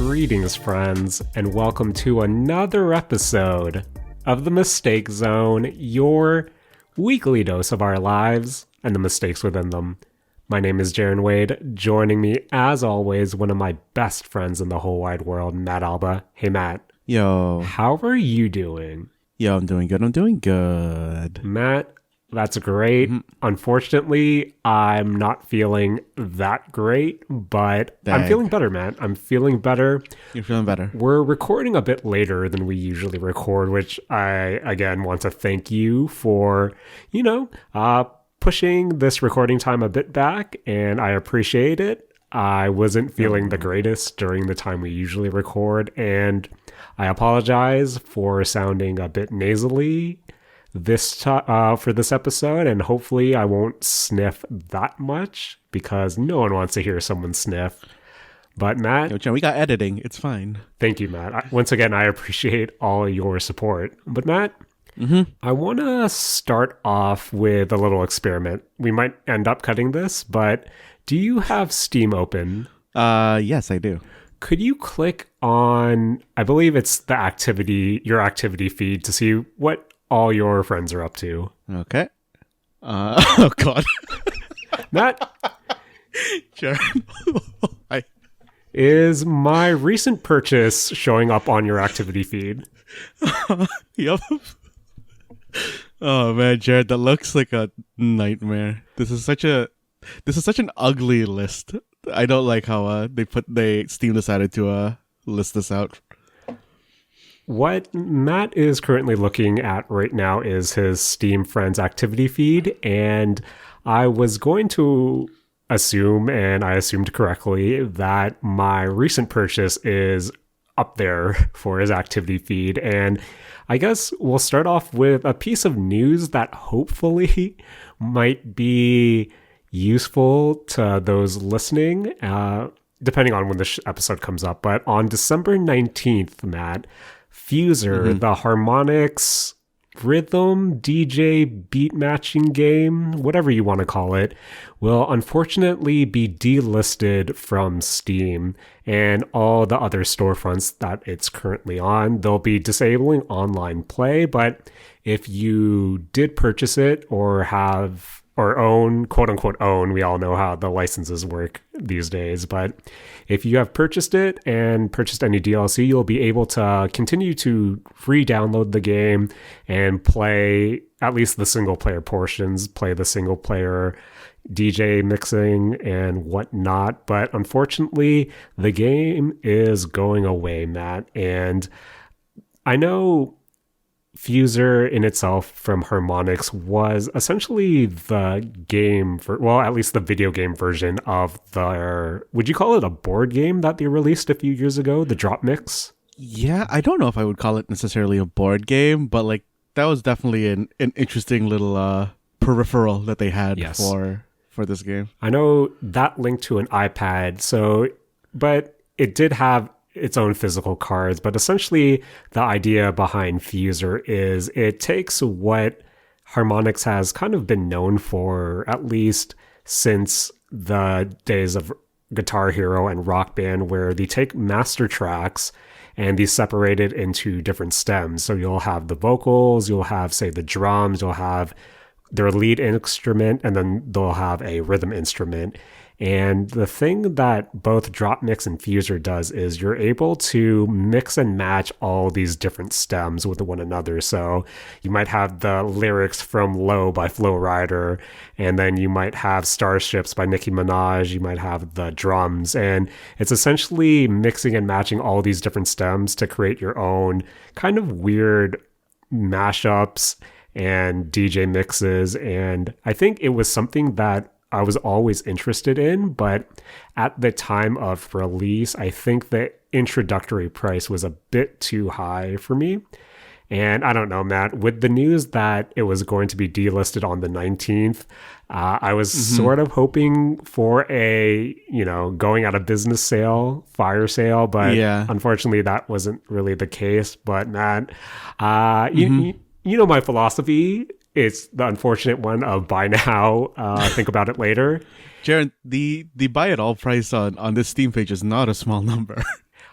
Greetings, friends, and welcome to another episode of The Mistake Zone, your weekly dose of our lives and the mistakes within them. My name is Jaren Wade. Joining me, as always, one of my best friends in the whole wide world, Matt Alba. Hey, Matt. Yo. How are you doing? Yo, I'm doing good. Matt, that's great. Unfortunately, I'm not feeling that great, but I'm feeling better, Matt. I'm feeling better. You're feeling better. We're recording a bit later than we usually record, which I, again, want to thank you for, pushing this recording time a bit back, and I appreciate it. I wasn't feeling the greatest during the time we usually record, and I apologize for sounding a bit nasally for this episode, and hopefully I won't sniff that much because no one wants to hear someone sniff. But Matt, Yo, Jen, we got editing. It's fine. Thank you, Matt. Once again, I appreciate all your support. But Matt, I want to start off with a little experiment. We might end up cutting this, but do you have Steam open? Yes, I do. Could you click on, I believe it's your activity feed to see what all your friends are up to? Okay. Oh, God. Matt, Jared. is my recent purchase showing up on your activity feed? Yup. Oh, man, Jared, that looks like a nightmare. This is such an ugly list. I don't like how Steam decided to list this out. What Matt is currently looking at right now is his Steam Friends activity feed, and I was going to assume, and I assumed correctly, that my recent purchase is up there for his activity feed. And I guess we'll start off with a piece of news that hopefully might be useful to those listening, depending on when this episode comes up. But on December 19th, Matt, Fuser, the harmonics rhythm DJ beat matching game, whatever you want to call it, will unfortunately be delisted from Steam and all the other storefronts that it's currently on. They'll be disabling online play, but if you did purchase it or own, quote unquote own, we all know how the licenses work these days, but if you have purchased it and purchased any DLC, you'll be able to continue to re-download the game and play at least the single player portions, play the single player DJ mixing and whatnot. But unfortunately, the game is going away, Matt. And I know Fuser in itself from Harmonix was essentially the game at least the video game version of would you call it a board game that they released a few years ago, the Drop Mix? Yeah, I don't know if I would call it necessarily a board game, but like that was definitely an interesting little peripheral that they had for this game. I know that linked to an iPad, but it did have its own physical cards, but essentially the idea behind Fuser is it takes what Harmonix has kind of been known for, at least since the days of Guitar Hero and Rock Band, where they take master tracks and they separate it into different stems. So you'll have the vocals, you'll have, say, the drums, you'll have their lead instrument, and then they'll have a rhythm instrument. And the thing that both Drop Mix and Fuser does is you're able to mix and match all these different stems with one another. So you might have the lyrics from Low by Flo Rida, and then you might have Starships by Nicki Minaj, you might have the drums, and it's essentially mixing and matching all these different stems to create your own kind of weird mashups and DJ mixes. And I think it was something that I was always interested in, but at the time of release, I think the introductory price was a bit too high for me. And I don't know, Matt, with the news that it was going to be delisted on the 19th, I was sort of hoping for a, going out of business fire sale, but unfortunately that wasn't really the case. But Matt, you know my philosophy. It's the unfortunate one of buy now, think about it later. Jaren, the buy it all price on this Steam page is not a small number.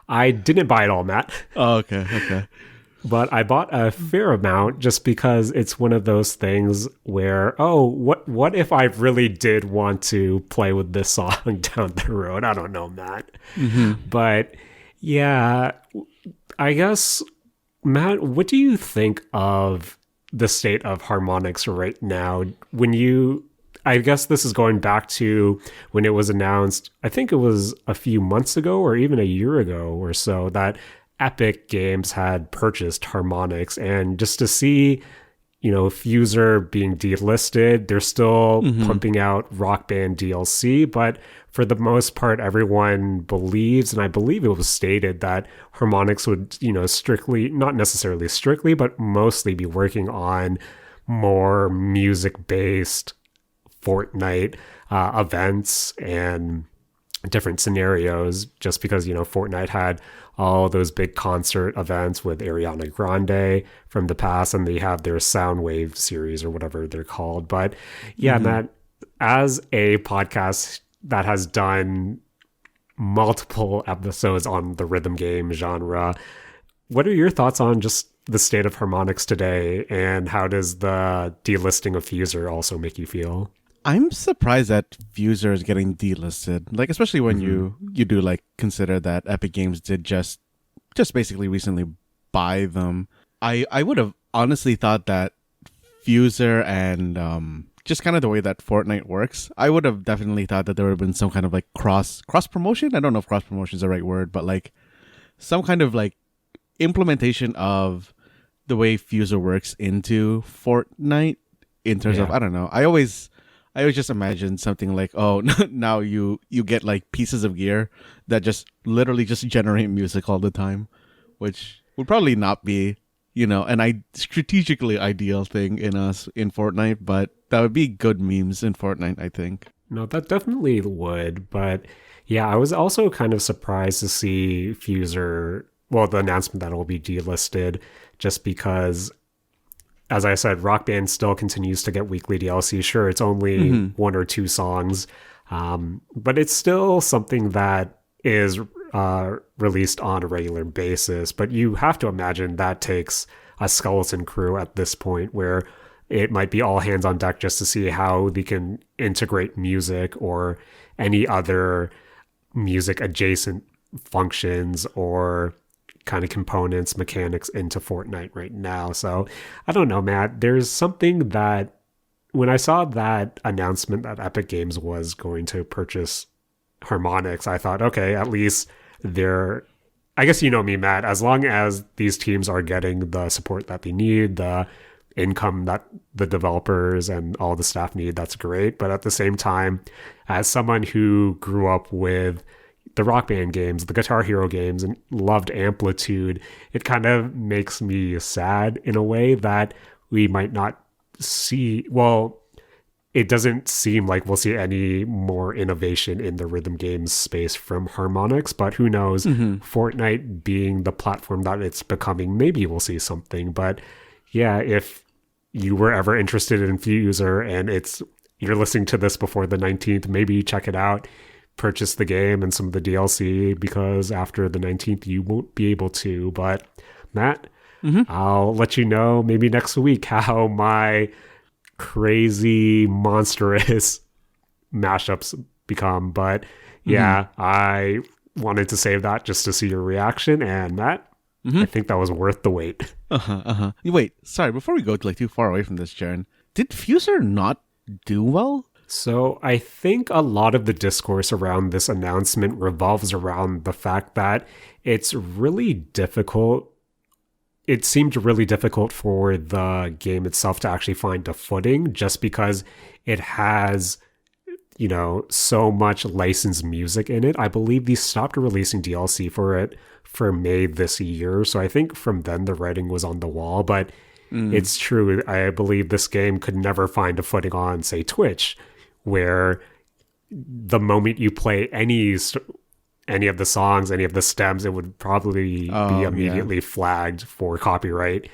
I didn't buy it all, Matt. Oh, okay. But I bought a fair amount just because it's one of those things where, oh, what if I really did want to play with this song down the road? I don't know, Matt. But yeah, I guess, Matt, what do you think of the state of harmonics right now? I guess this is going back to when it was announced, I think it was a few months ago or even a year ago or so, that Epic Games had purchased Harmonix, and just to see, Fuser being delisted, they're still pumping out Rock Band DLC, but for the most part, everyone believes, and I believe it was stated, that Harmonix would, strictly, not necessarily strictly, but mostly be working on more music-based Fortnite events and different scenarios, just because Fortnite had all those big concert events with Ariana Grande from the past, and they have their Soundwave series or whatever they're called. But yeah, Matt, as a podcast that has done multiple episodes on the rhythm game genre, what are your thoughts on just the state of harmonics today, and how does the delisting of Fuser also make you feel? I'm surprised that Fuser is getting delisted. Like, especially when you do like consider that Epic Games did just basically recently buy them. I would have honestly thought that Fuser and just kind of the way that Fortnite works, I would have definitely thought that there would have been some kind of like cross promotion. I don't know if cross promotion is the right word, but like some kind of like implementation of the way Fuser works into Fortnite in terms of, I don't know. I always just imagine something like, oh, now you get like pieces of gear that just literally just generate music all the time, which would probably not be, an strategically ideal thing in Fortnite, but that would be good memes in Fortnite, I think. No, that definitely would. But yeah, I was also kind of surprised to see Fuser, the announcement that it will be delisted, just because, as I said, Rock Band still continues to get weekly DLC. Sure, it's only one or two songs, but it's still something that is released on a regular basis. But you have to imagine that takes a skeleton crew at this point, where it might be all hands on deck just to see how they can integrate music or any other music adjacent functions or kind of components, mechanics into Fortnite right now. So I don't know, Matt. There's something that when I saw that announcement that Epic Games was going to purchase Harmonix, I thought, okay, at least I guess you know me, Matt, as long as these teams are getting the support that they need, the income that the developers and all the staff need, that's great. But at the same time, as someone who grew up with the Rock Band games, the Guitar Hero games, and loved Amplitude, it kind of makes me sad in a way that we might not see. Well, it doesn't seem like we'll see any more innovation in the rhythm games space from Harmonix, but who knows? Fortnite being the platform that it's becoming, maybe we'll see something. But yeah, if you were ever interested in Fuser and you're listening to this before the 19th, maybe check it out. Purchase the game and some of the DLC, because after the 19th you won't be able to. But Matt, I'll let you know maybe next week how my crazy monstrous mashups become. But yeah, I wanted to save that just to see your reaction, and Matt, I think that was worth the wait. Wait, sorry, before we go too far away from this, Jaren, did Fuser not do well? So I think a lot of the discourse around this announcement revolves around the fact that it's really difficult. It seemed really difficult for the game itself to actually find a footing, just because it has, so much licensed music in it. I believe they stopped releasing DLC for it for May this year. So I think from then the writing was on the wall, but it's true. I believe this game could never find a footing on, say, Twitch, where the moment you play any of the songs, any of the stems, it would probably be immediately flagged for copyright.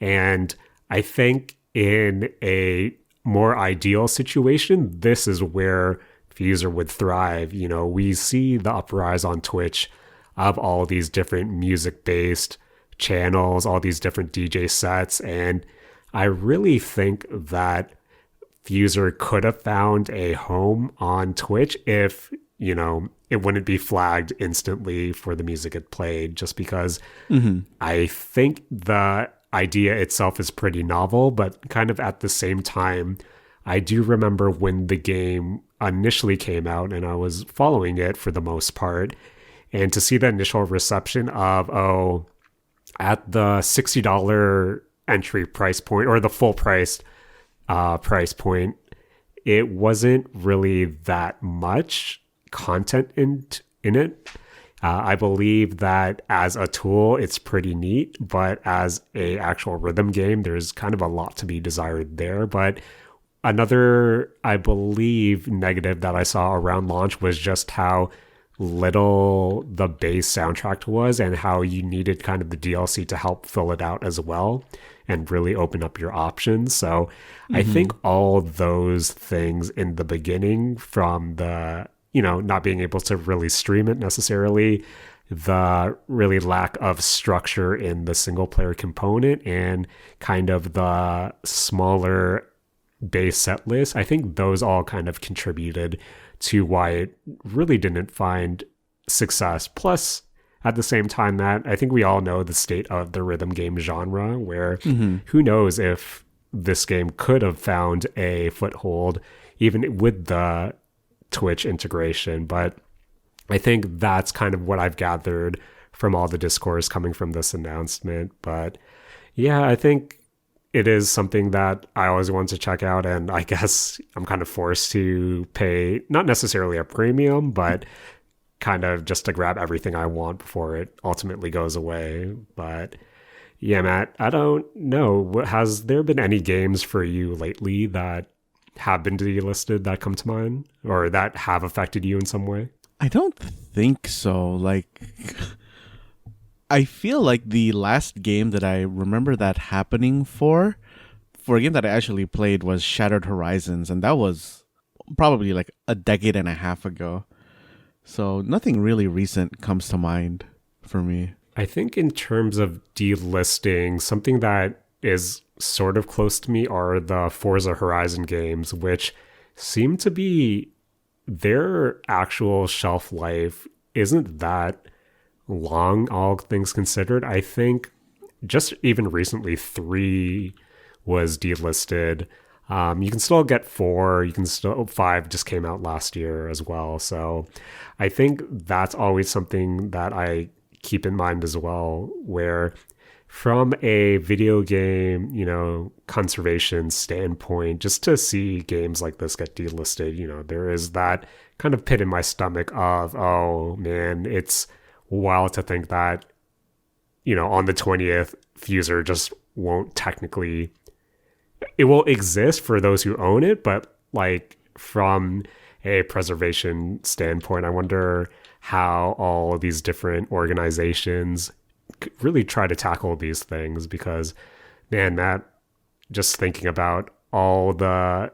And I think in a more ideal situation, this is where Fuser would thrive. We see the uprise on Twitch of all these different music-based channels, all these different DJ sets, and I really think that Fuser could have found a home on Twitch if, it wouldn't be flagged instantly for the music it played, just because I think the idea itself is pretty novel, but kind of at the same time, I do remember when the game initially came out and I was following it for the most part, and to see the initial reception of, at the $60 entry price point or the full price point, it wasn't really that much content in it. I believe that as a tool, it's pretty neat, but as a actual rhythm game, there's kind of a lot to be desired there. But another, I believe, negative that I saw around launch was just how little the base soundtrack was and how you needed kind of the DLC to help fill it out as well and really open up your options. So I think all those things in the beginning, from the, not being able to really stream it necessarily, the really lack of structure in the single player component, and kind of the smaller base set list, I think those all kind of contributed to why it really didn't find success. Plus, at the same time, that I think we all know the state of the rhythm game genre, where who knows if this game could have found a foothold even with the Twitch integration. But I think that's kind of what I've gathered from all the discourse coming from this announcement. But yeah, I think it is something that I always want to check out, and I guess I'm kind of forced to pay, not necessarily a premium, but kind of just to grab everything I want before it ultimately goes away. But yeah, Matt, I don't know. Has there been any games for you lately that have been delisted that come to mind, or that have affected you in some way? I don't think so. Like, I feel like the last game that I remember that happening for a game that I actually played was Shattered Horizons, and that was probably like a decade and a half ago. So nothing really recent comes to mind for me. I think in terms of delisting, something that is sort of close to me are the Forza Horizon games, which seem to be, their actual shelf life isn't that long, all things considered. I think just even recently 3 was delisted. You can still get 4, you can still 5 just came out last year as well. So I think that's always something that I keep in mind as well, where from a video game, conservation standpoint, just to see games like this get delisted, there is that kind of pit in my stomach of, oh man, it's wild to think that, on the 20th, Fuser just won't technically, it will exist for those who own it, but like from a preservation standpoint, I wonder how all these different organizations really try to tackle these things, because man, Matt, just thinking about all the,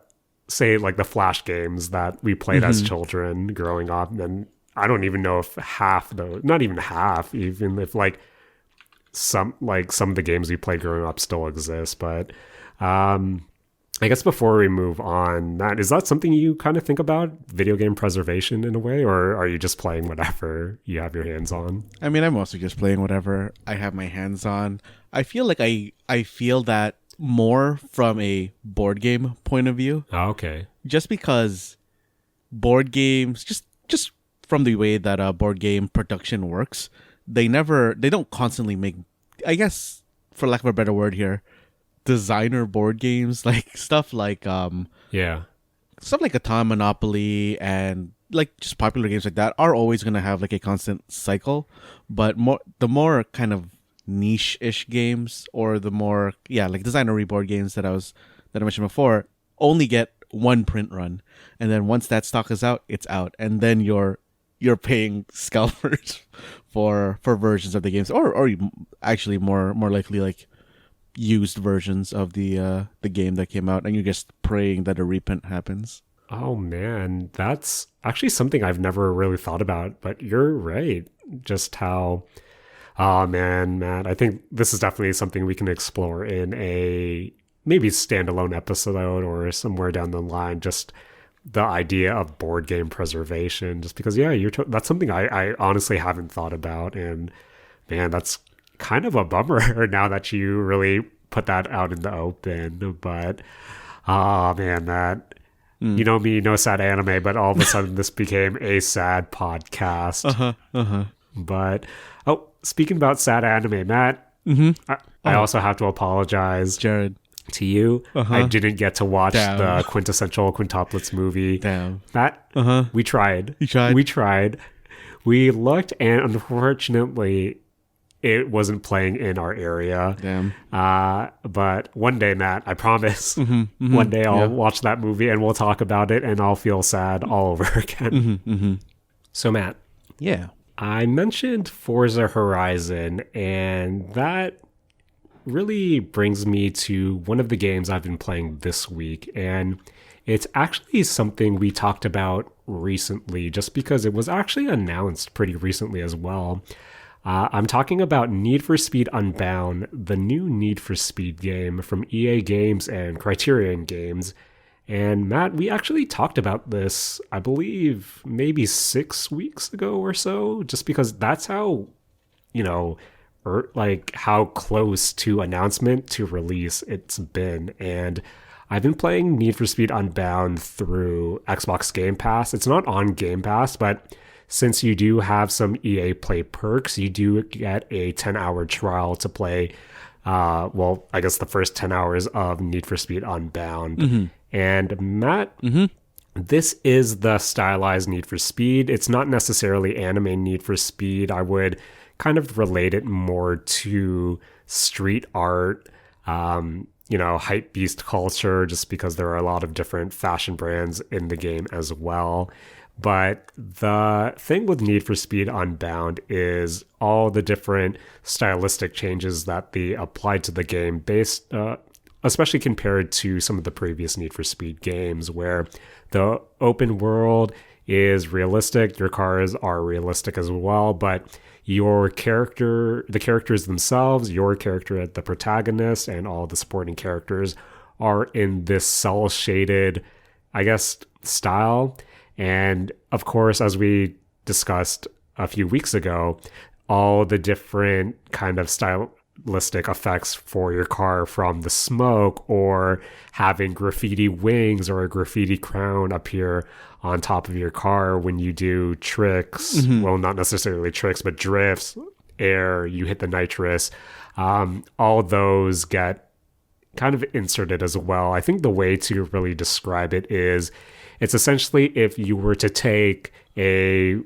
say, like the Flash games that we played as children growing up, and I don't even know if half, though, not even half, even if like some of the games we played growing up still exist. But I guess before we move on, Matt, is that something you kind of think about, video game preservation in a way, or are you just playing whatever you have your hands on? I mean, I'm mostly just playing whatever I have my hands on. I feel like I feel that more from a board game point of view. Oh, okay. Just because board games, just from the way that board game production works, they don't constantly make, I guess, for lack of a better word here, designer board games, like stuff like stuff like Catan, Monopoly, and like just popular games like that are always going to have like a constant cycle. But the more kind of niche-ish games, or the more like designer board games that I mentioned before, only get one print run, and then once that stock is out, it's out, and then you're paying scalpers for versions of the games, or actually more likely like used versions of the game that came out, and you're just praying that a reprint happens. Oh man, that's actually something I've never really thought about, but you're right. just how, oh man, Matt, I think this is definitely something we can explore in a maybe standalone episode or somewhere down the line. Just the idea of board game preservation, just because, yeah, that's something I honestly haven't thought about. And man, that's kind of a bummer now that you really put that out in the open. But, oh man, that, you know me, no sad anime, but all of a sudden this became a sad podcast. But, oh, speaking about sad anime, Matt, I also have to apologize, Jared, to you. I didn't get to watch Damn. the quintessential quintuplets movie. Damn. Matt, we tried. You tried? We tried. We looked, and unfortunately, it wasn't playing in our area. Damn. But one day, Matt, I promise, one day I'll watch that movie and we'll talk about it and I'll feel sad all over again. So, Matt. Yeah. I mentioned Forza Horizon, and that really brings me to one of the games I've been playing this week. And it's actually something we talked about recently, just because it was actually announced pretty recently as well. I'm talking about Need for Speed Unbound, the new Need for Speed game from EA Games and Criterion Games. And Matt, we actually talked about this, I believe, maybe 6 weeks ago or so, just because that's how, like how close to announcement to release it's been. And I've been playing Need for Speed Unbound through Xbox Game Pass. It's not on Game Pass, but since you do have some EA Play perks, you do get a 10-hour trial to play, I guess the first 10 hours of Need for Speed Unbound. And Matt, this is the stylized Need for Speed. It's not necessarily anime Need for Speed. I would kind of relate it more to street art, hype beast culture, just because there are a lot of different fashion brands in the game as well. But the thing with Need for Speed Unbound is all the different stylistic changes that they applied to the game based, especially compared to some of the previous Need for Speed games, where the open world is realistic, your cars are realistic as well, but the characters themselves, your character, the protagonist, and all the supporting characters are in this cel-shaded, I guess, style. And of course, as we discussed a few weeks ago, all the different kind of stylistic effects for your car, from the smoke or having graffiti wings or a graffiti crown appear on top of your car when you do tricks. Well, not necessarily tricks, but drifts, air, you hit the nitrous. All those get kind of inserted as well. I think the way to really describe it is, it's essentially if you were to take a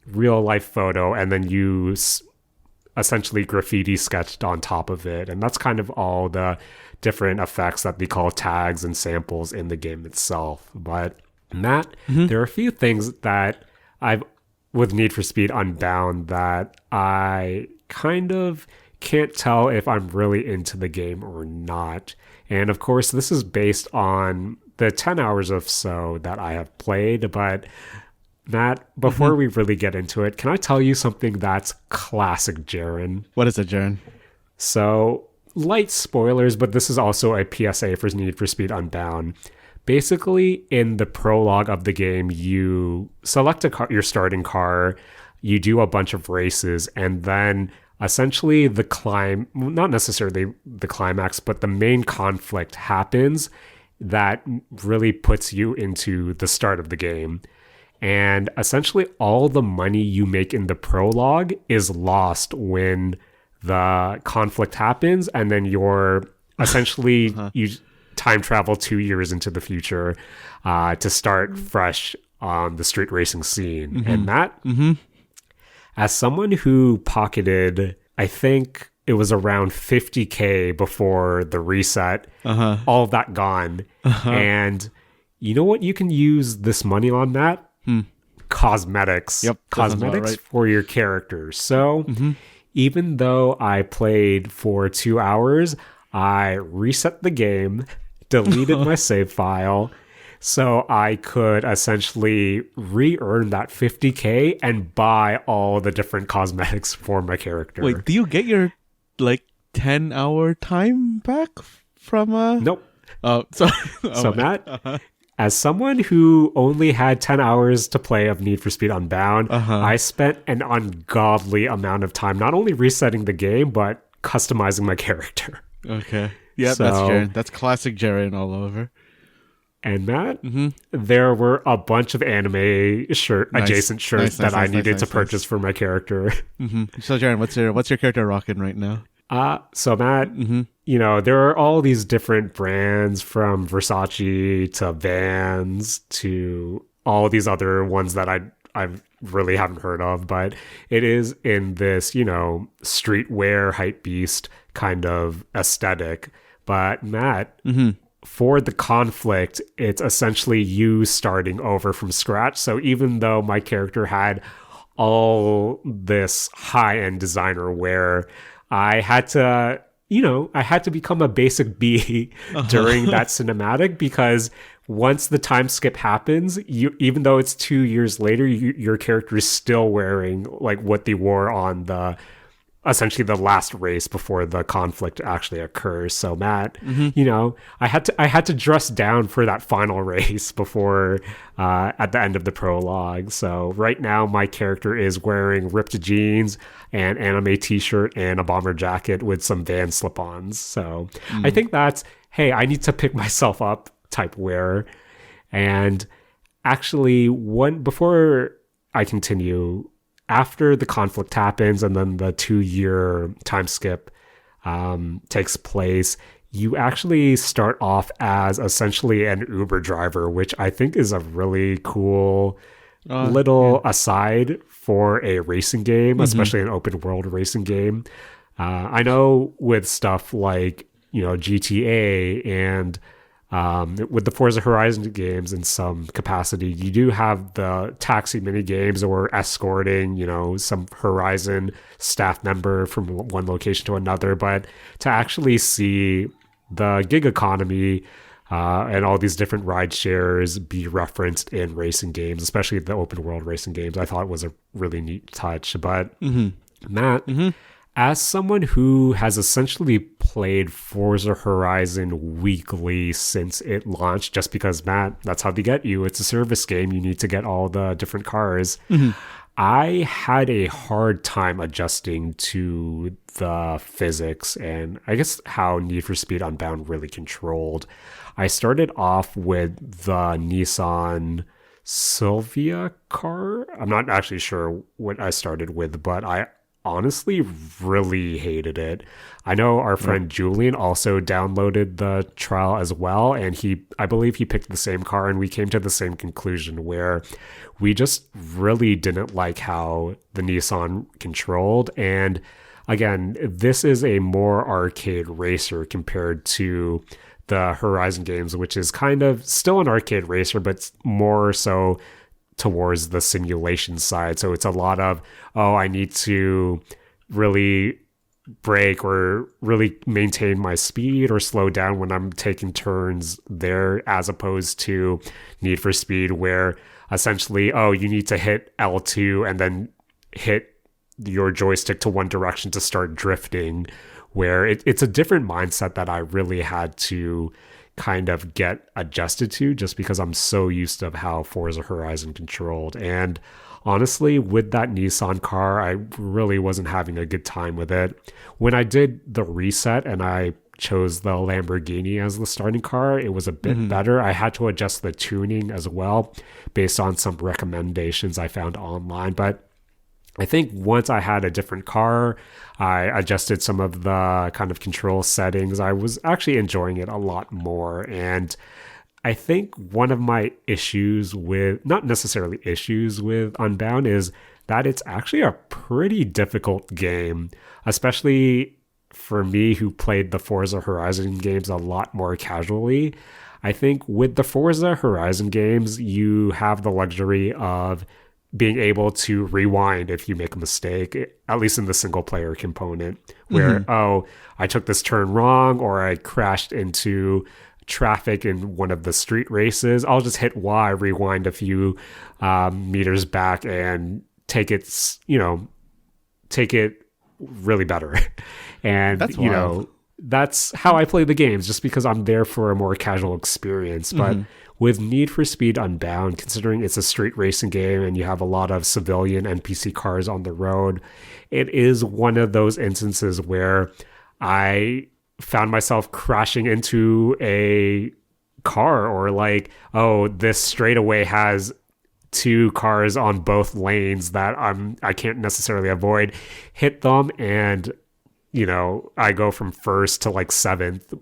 real life photo and then you essentially graffiti sketched on top of it. And that's kind of all the different effects that they call tags and samples in the game itself. But Matt, there are a few things that with Need for Speed Unbound that I kind of can't tell if I'm really into the game or not. And of course, this is based on the 10 hours or so that I have played. But Matt, before we really get into it, can I tell you something that's classic Jaren? What is it, Jaren? So, light spoilers, but this is also a PSA for Need for Speed Unbound. Basically, in the prologue of the game, you select your starting car, you do a bunch of races, and then essentially not necessarily the climax, but the main conflict happens that really puts you into the start of the game. And essentially all the money you make in the prologue is lost when the conflict happens, and then you're essentially you time travel 2 years into the future to start fresh on the street racing scene. And Matt, as someone who pocketed, I think it was around 50K before the reset, all of that gone. And you know what you can use this money on, Matt? Cosmetics. Yep, Cosmetics for your characters. So even though I played for 2 hours, I reset the game, deleted my save file, so I could essentially re-earn that 50K and buy all the different cosmetics for my character. Wait, do you get your like 10-hour time back from Nope. Oh, sorry. So Matt, as someone who only had 10 hours to play of Need for Speed Unbound, I spent an ungodly amount of time not only resetting the game, but customizing my character. Okay. Yeah, So- that's Jaren. That's classic Jaren all over. And Matt, there were a bunch of anime adjacent shirts that I needed to purchase for my character. So Jaren, what's your character rocking right now? So Matt, there are all these different brands from Versace to Vans to all these other ones that I really haven't heard of, but it is in this, streetwear hype beast kind of aesthetic. But Matt, for the conflict, it's essentially you starting over from scratch. So even though my character had all this high-end designer wear, I had to, I had to become a basic B during that cinematic, because once the time skip happens, even though it's 2 years later, your character is still wearing like what they wore on essentially the last race before the conflict actually occurs. So Matt, I had to dress down for that final race before at the end of the prologue. So right now my character is wearing ripped jeans, an anime t-shirt, and a bomber jacket with some Vans slip-ons. So I think that's, hey, I need to pick myself up type wear. And actually, before I continue, after the conflict happens and then the 2-year time skip takes place, you actually start off as essentially an Uber driver, which I think is a really cool little aside for a racing game, especially an open world racing game. I know with stuff like, GTA and with the Forza Horizon games in some capacity, you do have the taxi mini games or escorting, some Horizon staff member from one location to another. But to actually see the gig economy and all these different ride shares be referenced in racing games, especially the open world racing games, I thought was a really neat touch. But Matt, as someone who has essentially played Forza Horizon weekly since it launched, just because, Matt, that's how they get you. It's a service game. You need to get all the different cars. I had a hard time adjusting to the physics and I guess how Need for Speed Unbound really controlled. I started off with the Nissan Silvia car. I'm not actually sure what I started with, but I honestly really hated it. I know our friend Julian also downloaded the trial as well, and I believe he picked the same car, and we came to the same conclusion where we just really didn't like how the Nissan controlled. And again, this is a more arcade racer compared to the Horizon games, which is kind of still an arcade racer, but more so towards the simulation side. So it's a lot of, I need to really brake or really maintain my speed or slow down when I'm taking turns there, as opposed to Need for Speed, where essentially, you need to hit L2 and then hit your joystick to one direction to start drifting, where it's a different mindset that I really had to kind of get adjusted to, just because I'm so used to how Forza Horizon controlled. And honestly, with that Nissan car, I really wasn't having a good time with it. When I did the reset and I chose the Lamborghini as the starting car, it was a bit better. I had to adjust the tuning as well based on some recommendations I found online. But I think once I had a different car, I adjusted some of the kind of control settings. I was actually enjoying it a lot more. And I think one of my issues with, not necessarily issues with Unbound, is that it's actually a pretty difficult game, especially for me who played the Forza Horizon games a lot more casually. I think with the Forza Horizon games, you have the luxury of being able to rewind if you make a mistake, at least in the single player component, where, I took this turn wrong, or I crashed into traffic in one of the street races, I'll just hit Y, rewind a few meters back, and take it, take it really better. And, That's wild. that's how I play the games, just because I'm there for a more casual experience. But with Need for Speed Unbound, considering it's a street racing game and you have a lot of civilian NPC cars on the road, it is one of those instances where I found myself crashing into a car, or like, oh, this straightaway has two cars on both lanes that I can't necessarily avoid, hit them, and I go from first to like seventh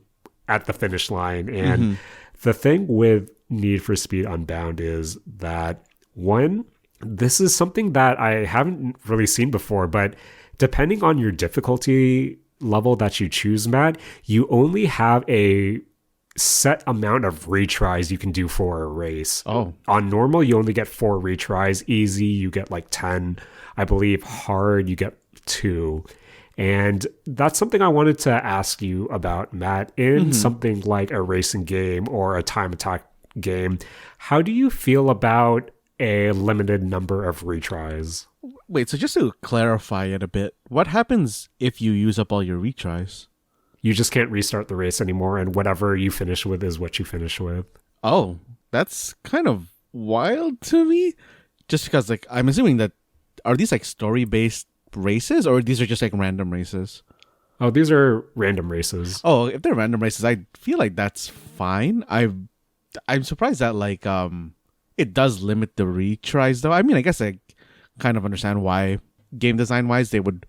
at the finish line. And the thing with Need for Speed Unbound is that, one, this is something that I haven't really seen before, but depending on your difficulty level that you choose, Matt, you only have a set amount of retries you can do for a race. Oh. On normal, you only get 4 retries. Easy, you get like 10. I believe hard, you get 2. And that's something I wanted to ask you about, Matt. In something like a racing game or a time attack game, how do you feel about a limited number of retries? Wait, so just to clarify it a bit, what happens if you use up all your retries? You just can't restart the race anymore, and whatever you finish with is what you finish with. Oh, that's kind of wild to me. Just because, like, I'm assuming that, are these like story-based races, or these are just like random races? Oh, these are random races. Oh, if they're random races, I feel like that's fine. I'm surprised that like it does limit the retries though. I mean, I guess I kind of understand why game design wise they would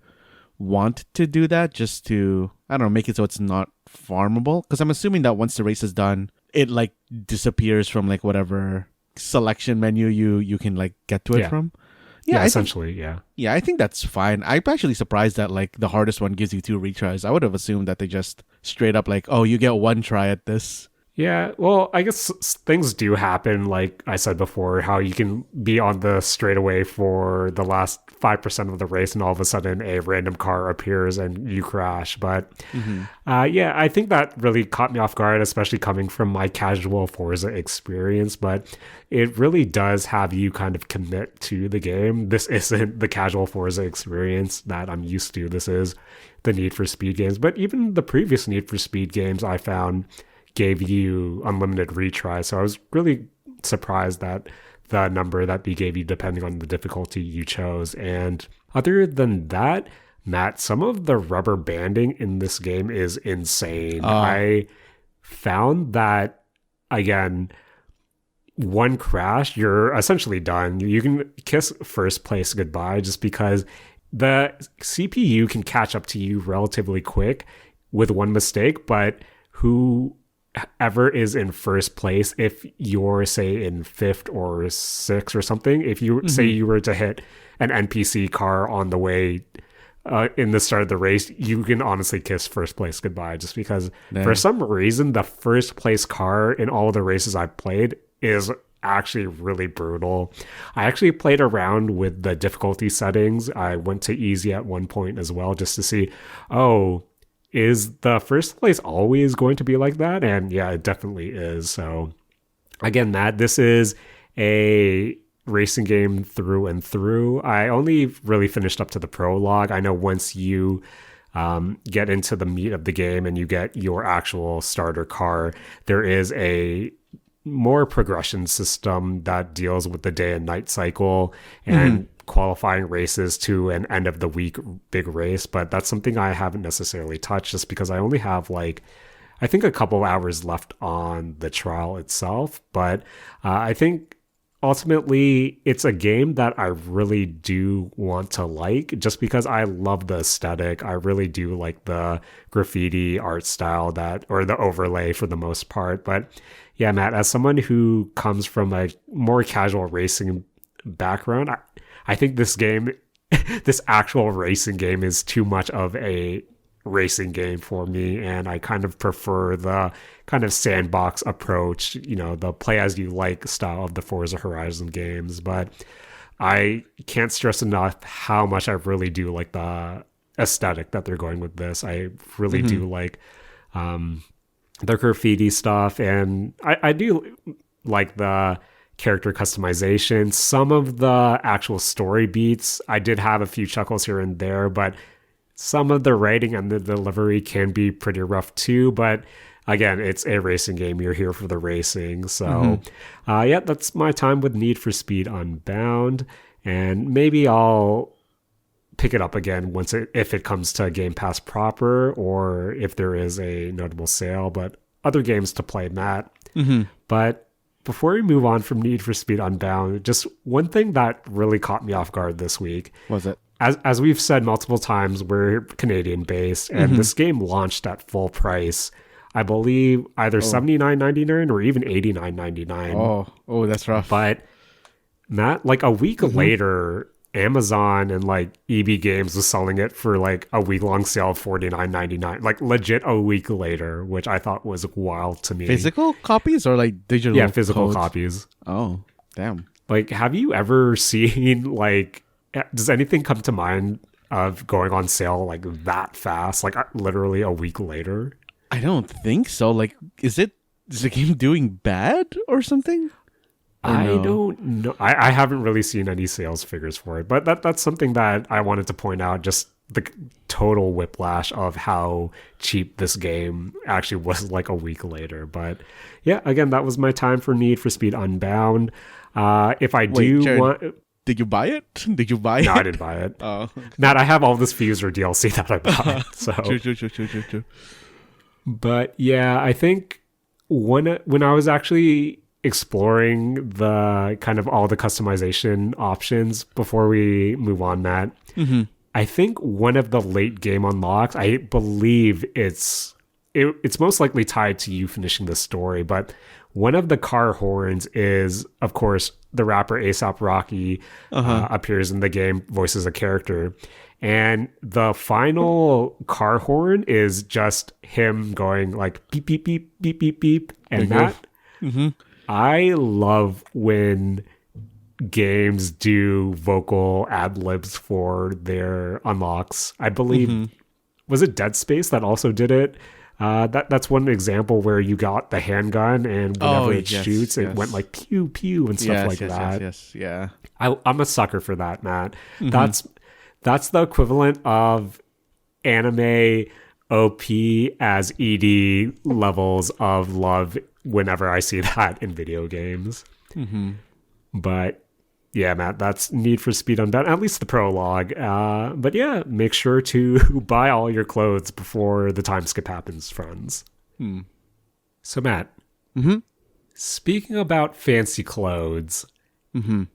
want to do that, just to, I don't know, make it so it's not farmable. Because I'm assuming that once the race is done, it like disappears from like whatever selection menu you can like get to it from. Yeah, essentially, yeah. Yeah, I think that's fine. I'm actually surprised that like the hardest one gives you 2 retries. I would have assumed that they just straight up like, oh, you get 1 try at this. Yeah, well, I guess things do happen, like I said before, how you can be on the straightaway for the last 5% of the race and all of a sudden a random car appears and you crash. But yeah, I think that really caught me off guard, especially coming from my casual Forza experience. But it really does have you kind of commit to the game. This isn't the casual Forza experience that I'm used to. This is the Need for Speed games. But even the previous Need for Speed games I found gave you unlimited retries. So I was really surprised that the number that they gave you depending on the difficulty you chose. And other than that, Matt, some of the rubber banding in this game is insane. I found that, again, one crash, you're essentially done. You can kiss first place goodbye, just because the CPU can catch up to you relatively quick with one mistake, but whoever is in first place, if you're say in 5th or 6th or something, if you say you were to hit an NPC car on the way in the start of the race, you can honestly kiss first place goodbye, just because for some reason the first place car in all of the races I've played is actually really brutal. I actually played around with the difficulty settings. I went to easy at one point as well, just to see, is the first place always going to be like that? And yeah, it definitely is. So again, Matt, this is a racing game through and through. I only really finished up to the prologue. I know once you get into the meat of the game and you get your actual starter car, there is a more progression system that deals with the day and night cycle and qualifying races to an end of the week big race. But that's something I haven't necessarily touched, just because I only have like, I think a couple hours left on the trial itself. But I think ultimately it's a game that I really do want to like, just because I love the aesthetic. I really do like the graffiti art style or the overlay for the most part. But yeah, Matt, as someone who comes from a more casual racing background, I think this game, this actual racing game, is too much of a racing game for me. And I kind of prefer the kind of sandbox approach, the play as you like style of the Forza Horizon games. But I can't stress enough how much I really do like the aesthetic that they're going with this. I really do like the graffiti stuff, and I do like the character customization. Some of the actual story beats, I did have a few chuckles here and there, but some of the writing and the delivery can be pretty rough too. But again, it's a racing game. You're here for the racing. So, yeah, that's my time with Need for Speed Unbound. And maybe I'll pick it up again if it comes to Game Pass proper, or if there is a notable sale. But other games to play, Matt. But before we move on from Need for Speed Unbound, just one thing that really caught me off guard this week. Was it? As we've said multiple times, we're Canadian based, and this game launched at full price. I believe either $79.99 or even $89.99. Oh, that's rough. But Matt, like a week later, Amazon and like EB Games was selling it for like a week-long sale of $49.99. Like legit a week later, which I thought was wild to me. Physical copies or like digital? Yeah, physical codes? copies. Oh, damn. Like, have you ever seen like? Does anything come to mind of going on sale like that fast? Like literally a week later? I don't think so. Like, is the game doing bad or something? I don't know. I haven't really seen any sales figures for it, but that's something that I wanted to point out. Just the total whiplash of how cheap this game actually was like a week later. But yeah, again, that was my time for Need for Speed Unbound. If I do Jaren, want... Did you buy it? No, I didn't buy it. Oh, okay. Matt, I have all this Fuser DLC that I bought. So. True. But yeah, I think when I was actually exploring the kind of all the customization options before we move on, Matt, I think one of the late game unlocks, I believe it's most likely tied to you finishing the story, but one of the car horns is, of course, the rapper A$AP Rocky appears in the game, voices a character. And the final car horn is just him going like beep, beep, beep, beep, beep, beep. And that, I love when games do vocal ad-libs for their unlocks. I believe, was it Dead Space that also did it? That's one example where you got the handgun and whenever it shoots, it went like pew pew and stuff like that. Yes, yeah. I'm a sucker for that, Matt. That's the equivalent of anime OP as ED levels of love whenever I see that in video games. But yeah, Matt, that's Need for Speed Unbound, at least the prologue. But yeah, make sure to buy all your clothes before the time skip happens, friends. So, Matt, speaking about fancy clothes,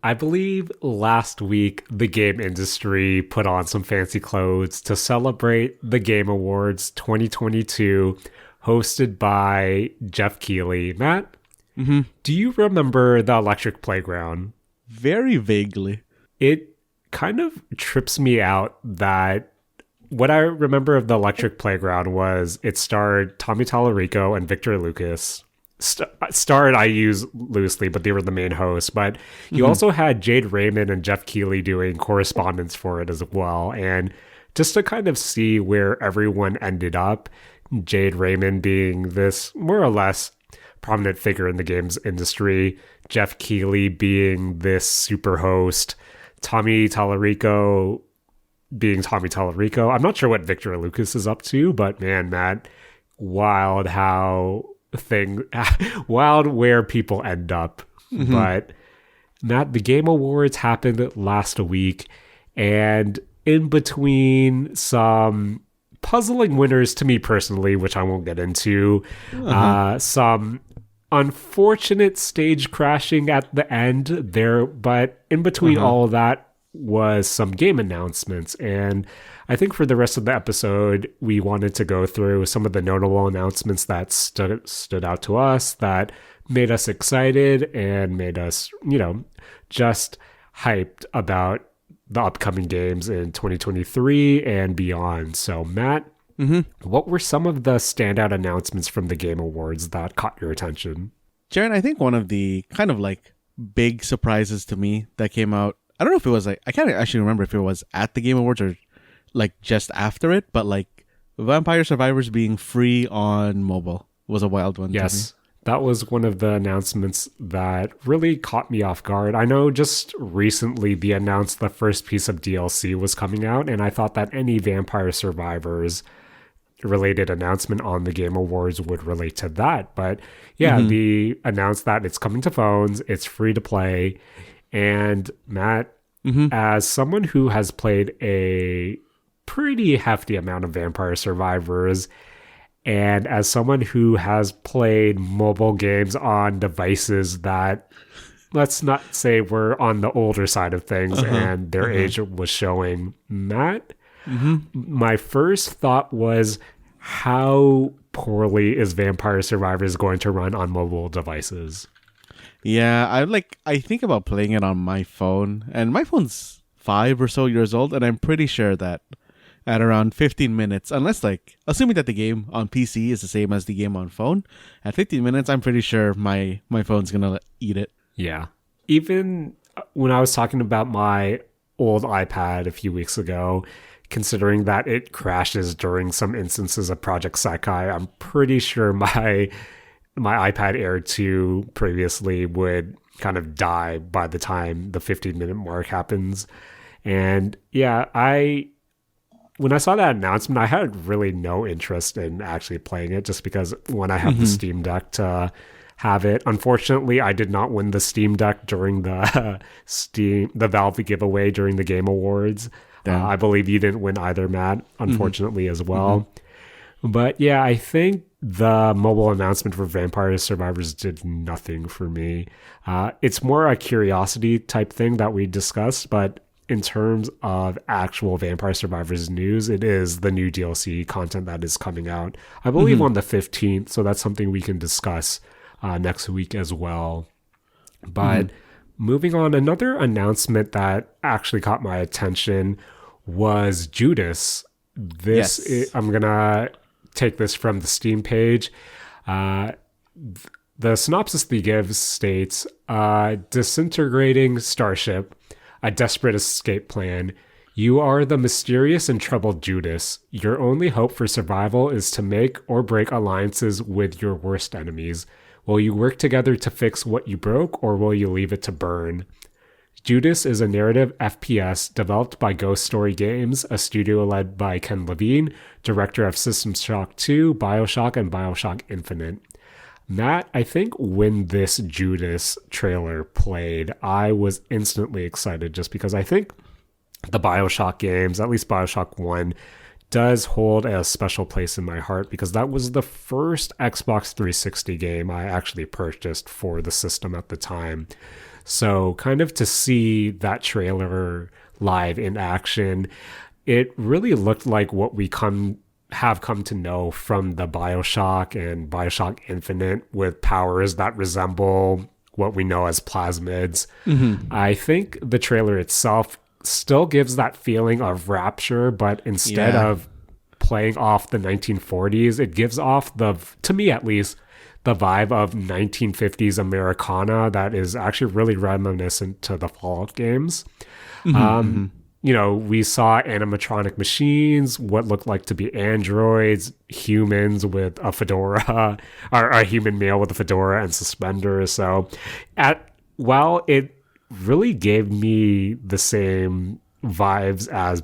I believe last week the game industry put on some fancy clothes to celebrate the Game Awards 2022, hosted by Jeff Keighley. Matt, do you remember the Electric Playground? Very vaguely. It kind of trips me out that what I remember of the Electric Playground was it starred Tommy Tallarico and Victor Lucas. Starred I use loosely, but they were the main hosts. But you also had Jade Raymond and Jeff Keighley doing correspondence for it as well. And just to kind of see where everyone ended up, Jade Raymond being this more or less prominent figure in the games industry, Jeff Keighley being this super host, Tommy Tallarico being Tommy Tallarico. I'm not sure what Victor Lucas is up to, but man, Matt, wild where people end up. But Matt, the Game Awards happened last week, and in between some puzzling winners to me personally, which I won't get into, some unfortunate stage crashing at the end there, but in between all of that was some game announcements. And I think for the rest of the episode, we wanted to go through some of the notable announcements that stood out to us, that made us excited and made us, just hyped about the upcoming games in 2023 and beyond. So, Matt, what were some of the standout announcements from the Game Awards that caught your attention? Jaren, I think one of the kind of like big surprises to me that came out, I don't know if it was like, I can't actually remember if it was at the Game Awards or like just after it, but like Vampire Survivors being free on mobile. was a wild one to me. Yes, that was one of the announcements that really caught me off guard. I know just recently they announced the first piece of DLC was coming out, and I thought that any Vampire Survivors related announcement on the Game Awards would relate to that. But yeah, they announced that it's coming to phones, it's free to play. And Matt, as someone who has played a pretty hefty amount of Vampire Survivors, and as someone who has played mobile games on devices that, let's not say we're on the older side of things and their age was showing, Matt, my first thought was, how poorly is Vampire Survivors going to run on mobile devices? Yeah, I think about playing it on my phone, and my phone's 5 or so years old, and I'm pretty sure that at around 15 minutes, unless assuming that the game on PC is the same as the game on phone, at 15 minutes, I'm pretty sure my phone's gonna eat it. Yeah. Even when I was talking about my old iPad a few weeks ago, considering that it crashes during some instances of Project Sekai, I'm pretty sure my iPad Air 2 previously would kind of die by the time the 15-minute mark happens. And yeah, when I saw that announcement, I had really no interest in actually playing it, just because when I have the Steam Deck to have it. Unfortunately, I did not win the Steam Deck during the Valve giveaway during the Game Awards. I believe you didn't win either, Matt, unfortunately, as well. But yeah, I think the mobile announcement for Vampire Survivors did nothing for me. It's more a curiosity type thing that we discussed, but in terms of actual Vampire Survivors news, it is the new DLC content that is coming out, I believe, on the 15th. So that's something we can discuss next week as well. But moving on, another announcement that actually caught my attention was Judas. I'm going to take this from the Steam page. The synopsis they give states, disintegrating starship, a desperate escape plan. You are the mysterious and troubled Judas. Your only hope for survival is to make or break alliances with your worst enemies. Will you work together to fix what you broke, or will you leave it to burn? Judas is a narrative FPS developed by Ghost Story Games, a studio led by Ken Levine, director of System Shock 2, BioShock, and BioShock Infinite. Matt, I think when this Judas trailer played, I was instantly excited, just because I think the BioShock games, at least BioShock 1, does hold a special place in my heart, because that was the first Xbox 360 game I actually purchased for the system at the time. So kind of to see that trailer live in action, it really looked like what we have come to know from the BioShock and BioShock Infinite, with powers that resemble what we know as plasmids. I think the trailer itself still gives that feeling of rapture, but instead of playing off the 1940s, it gives off to me at least, the vibe of 1950s Americana that is actually really reminiscent to the Fallout games. You know, we saw animatronic machines, what looked like to be androids, humans with a fedora, or a human male with a fedora and suspenders. So while it really gave me the same vibes as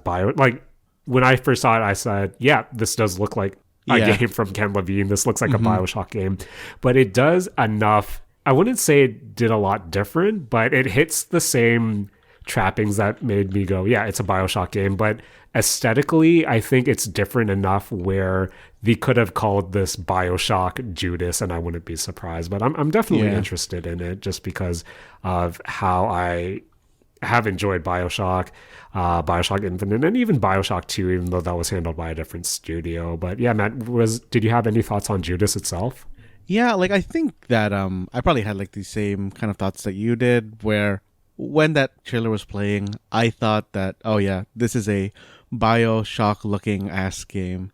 when I first saw it, I said, yeah, this does look like a game from Ken Levine. This looks like a BioShock game. But it does enough. I wouldn't say it did a lot different, but it hits the same trappings that made me go, yeah, it's a BioShock game. But aesthetically, I think it's different enough where they could have called this BioShock Judas, and I wouldn't be surprised. But I'm definitely interested in it, just because of how I have enjoyed BioShock, BioShock Infinite, and even BioShock 2, even though that was handled by a different studio. But yeah, Matt, did you have any thoughts on Judas itself? Yeah, I think that I probably had the same kind of thoughts that you did, where when that trailer was playing, I thought that, oh yeah, this is a BioShock looking ass game.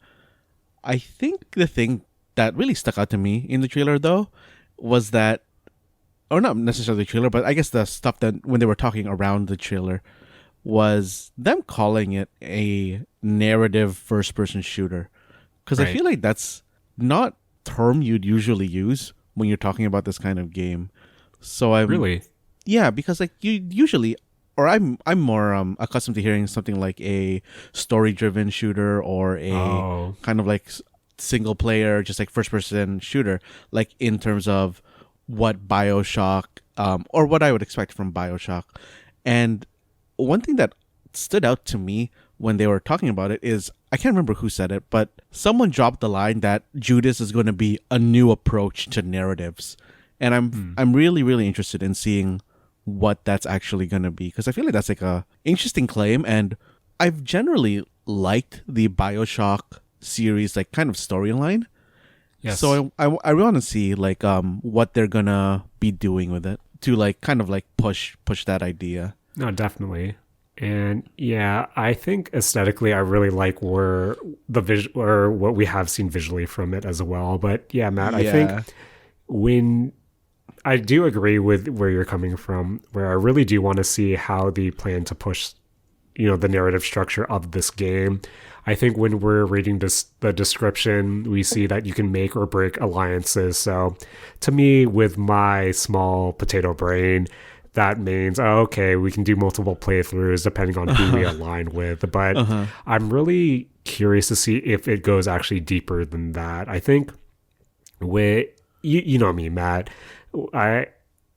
I think the thing that really stuck out to me in the trailer, though, was that, or not necessarily the trailer, but I guess the stuff that when they were talking around the trailer, was them calling it a narrative first-person shooter. Because I feel like that's not term you'd usually use when you're talking about this kind of game. So I'm Really? Yeah, because like you usually, or I'm more accustomed to hearing something like a story-driven shooter or a Oh, kind of like single player, just like first-person shooter, like in terms of what BioShock, or what I would expect from BioShock. And one thing that stood out to me when they were talking about it is, I can't remember who said it, but someone dropped the line that Judas is going to be a new approach to narratives. And I'm really really interested in seeing what that's actually going to be, because I feel like that's like a interesting claim, and I've generally liked the BioShock series like kind of storyline. yes. So I want to see like what they're going to be doing with it to like kind of like push that idea. No, definitely. And yeah, I think aesthetically, I really like where the visual or what we have seen visually from it as well. But yeah, Matt, I Yeah. think when I do agree with where you're coming from, where I really do want to see how they plan to push, the narrative structure of this game. I think when we're reading the description, we see that you can make or break alliances. So to me, with my small potato brain, that means, oh, okay, we can do multiple playthroughs depending on who we align with. But I'm really curious to see if it goes actually deeper than that. I think with, you know me, Matt,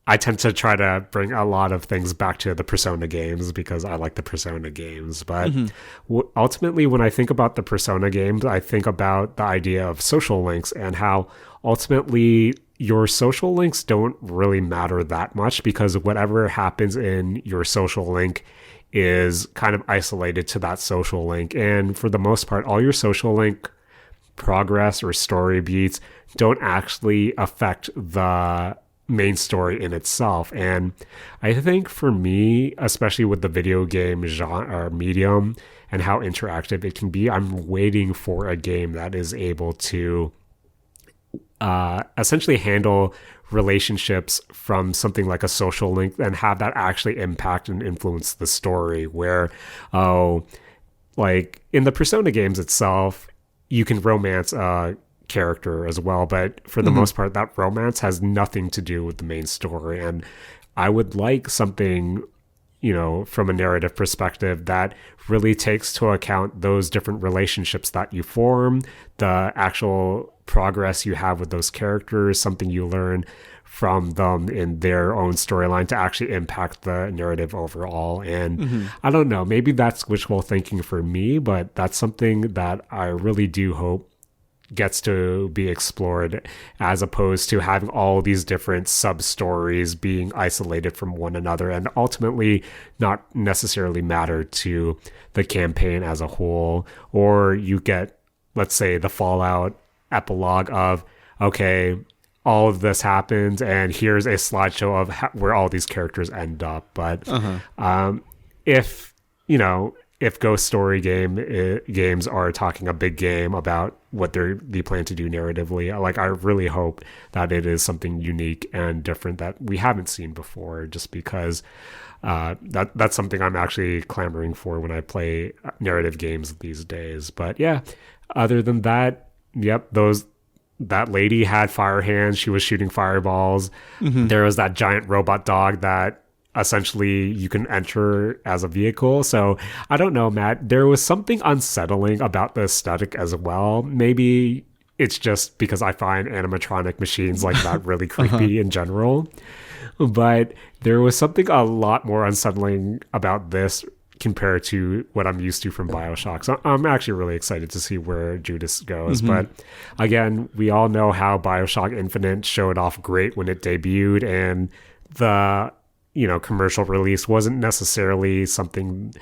I tend to try to bring a lot of things back to the Persona games because I like the Persona games. But ultimately, when I think about the Persona games, I think about the idea of social links and how ultimately your social links don't really matter that much, because whatever happens in your social link is kind of isolated to that social link. And for the most part, all your social link progress or story beats don't actually affect the main story in itself. And I think for me, especially with the video game genre or medium and how interactive it can be, I'm waiting for a game that is able to essentially handle relationships from something like a social link and have that actually impact and influence the story. Where, like in the Persona games itself, you can romance a character as well, but for the most part, that romance has nothing to do with the main story. And I would like something, from a narrative perspective that really takes to account those different relationships that you form, the actual progress you have with those characters, something you learn from them in their own storyline to actually impact the narrative overall. And I don't know, maybe that's wishful thinking for me, but that's something that I really do hope gets to be explored, as opposed to having all these different sub stories being isolated from one another and ultimately not necessarily matter to the campaign as a whole. Or you get, let's say, the Fallout epilogue of, okay, all of this happens and here's a slideshow of where all these characters end up. But if Ghost Story games are talking a big game about what they plan to do narratively, like I really hope that it is something unique and different that we haven't seen before, just because that's something I'm actually clamoring for when I play narrative games these days. But yeah, other than that, yep, that lady had fire hands. She was shooting fireballs. There was that giant robot dog that essentially you can enter as a vehicle. So I don't know, Matt, there was something unsettling about the aesthetic as well. Maybe it's just because I find animatronic machines like that really creepy in general. But there was something a lot more unsettling about this compared to what I'm used to from BioShock. So I'm actually really excited to see where Judas goes. But again, we all know how BioShock Infinite showed off great when it debuted, and the commercial release wasn't necessarily something,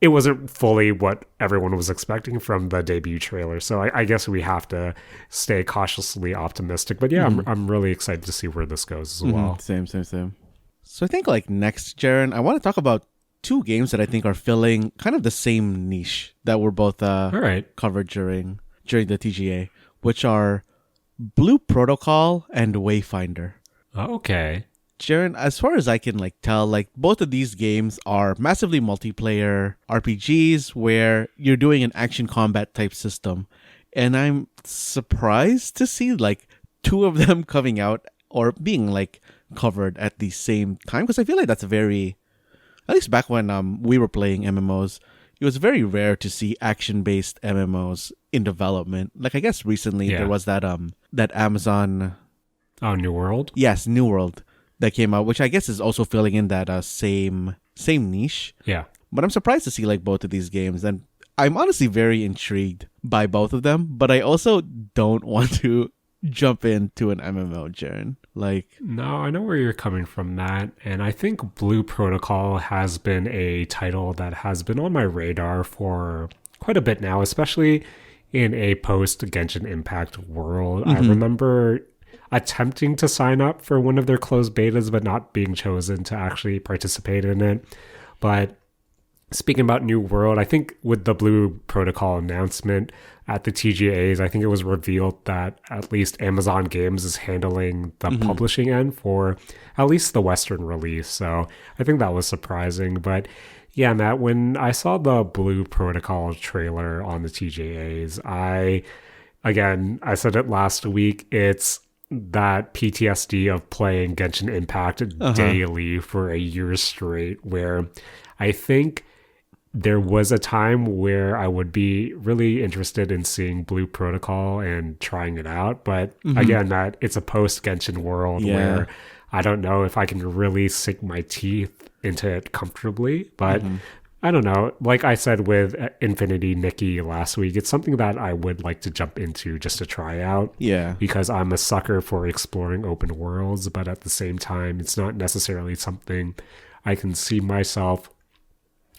it wasn't fully what everyone was expecting from the debut trailer. So I guess we have to stay cautiously optimistic. But yeah, I'm really excited to see where this goes as well. Same. So I think like next, Jaren, I want to talk about two games that I think are filling kind of the same niche that were both All right. covered during the TGA, which are Blue Protocol and Wayfinder. Okay. Jaren, as far as I can tell, both of these games are massively multiplayer RPGs where you're doing an action combat type system. And I'm surprised to see like two of them coming out or being like covered at the same time, because I feel like that's very, at least back when we were playing MMOs, it was very rare to see action-based MMOs in development. Like I guess recently there was that Amazon, Oh, New World? yes, New World that came out, which I guess is also filling in that same niche. Yeah. But I'm surprised to see like both of these games, and I'm honestly very intrigued by both of them, but I also don't want to jump into an MMO, Jaren. Like, No, I know where you're coming from, Matt. And I think Blue Protocol has been a title that has been on my radar for quite a bit now, especially in a post Genshin Impact world. I remember attempting to sign up for one of their closed betas, but not being chosen to actually participate in it. But speaking about New World, I think with the Blue Protocol announcement at the TGAs, I think it was revealed that at least Amazon Games is handling the publishing end for at least the Western release. So I think that was surprising. But yeah, Matt, when I saw the Blue Protocol trailer on the TGAs, I said it last week, it's that PTSD of playing Genshin Impact daily for a year straight, where I think there was a time where I would be really interested in seeing Blue Protocol and trying it out. But again, that it's a post Genshin world where I don't know if I can really sink my teeth into it comfortably. But I don't know. Like I said with Infinity Nikki last week, it's something that I would like to jump into just to try out. yeah. Because I'm a sucker for exploring open worlds, but at the same time, it's not necessarily something I can see myself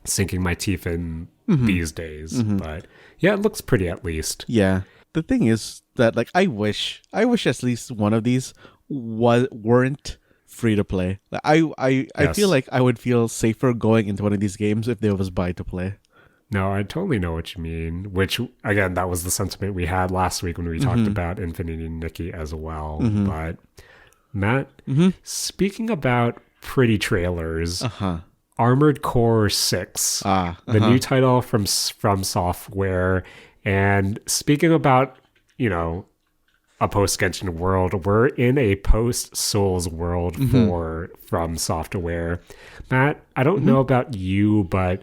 sinking my teeth in these days. But yeah, it looks pretty at least. Yeah. The thing is that like I wish at least one of these weren't free to play. Like, I feel like I would feel safer going into one of these games if there was buy to play. No, I totally know what you mean. Which, again, that was the sentiment we had last week when we talked about Infinity Nikki as well. But Matt, speaking about pretty trailers, Armored Core 6, the new title from Software. And speaking about, you know, a post-Genshin world, we're in a post-Souls world from Software. Matt, I don't know about you, but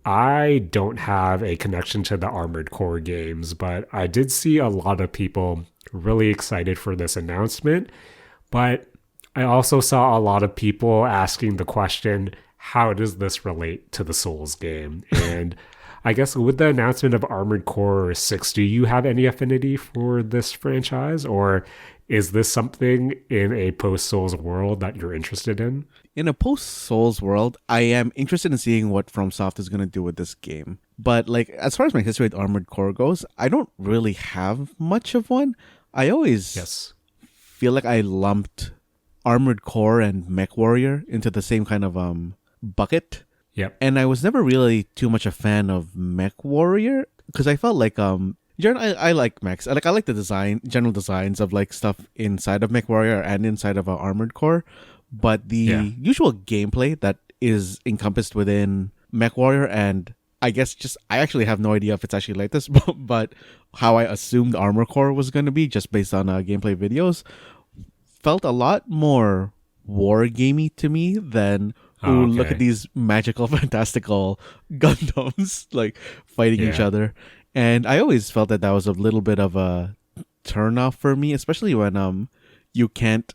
I don't have a connection to the Armored Core games, but I did see a lot of people really excited for this announcement. But I also saw a lot of people asking the question, how does this relate to the Souls game? And I guess with the announcement of Armored Core 6, do you have any affinity for this franchise? Or is this something in a post-Souls world that you're interested in? In a post-Souls world, I am interested in seeing what FromSoft is going to do with this game. But like, as far as my history with Armored Core goes, I don't really have much of one. I always feel like I lumped Armored Core and MechWarrior into the same kind of bucket. Yep. And I was never really too much a fan of MechWarrior because I felt like I like mechs. I like the general designs of like stuff inside of MechWarrior and inside of Armored Core, but the usual gameplay that is encompassed within MechWarrior, and I guess I actually have no idea if it's actually like this, but how I assumed Armored Core was going to be just based on gameplay videos felt a lot more war gamey to me than look at these magical, fantastical Gundams like fighting each other. And I always felt that was a little bit of a turn off for me, especially when you can't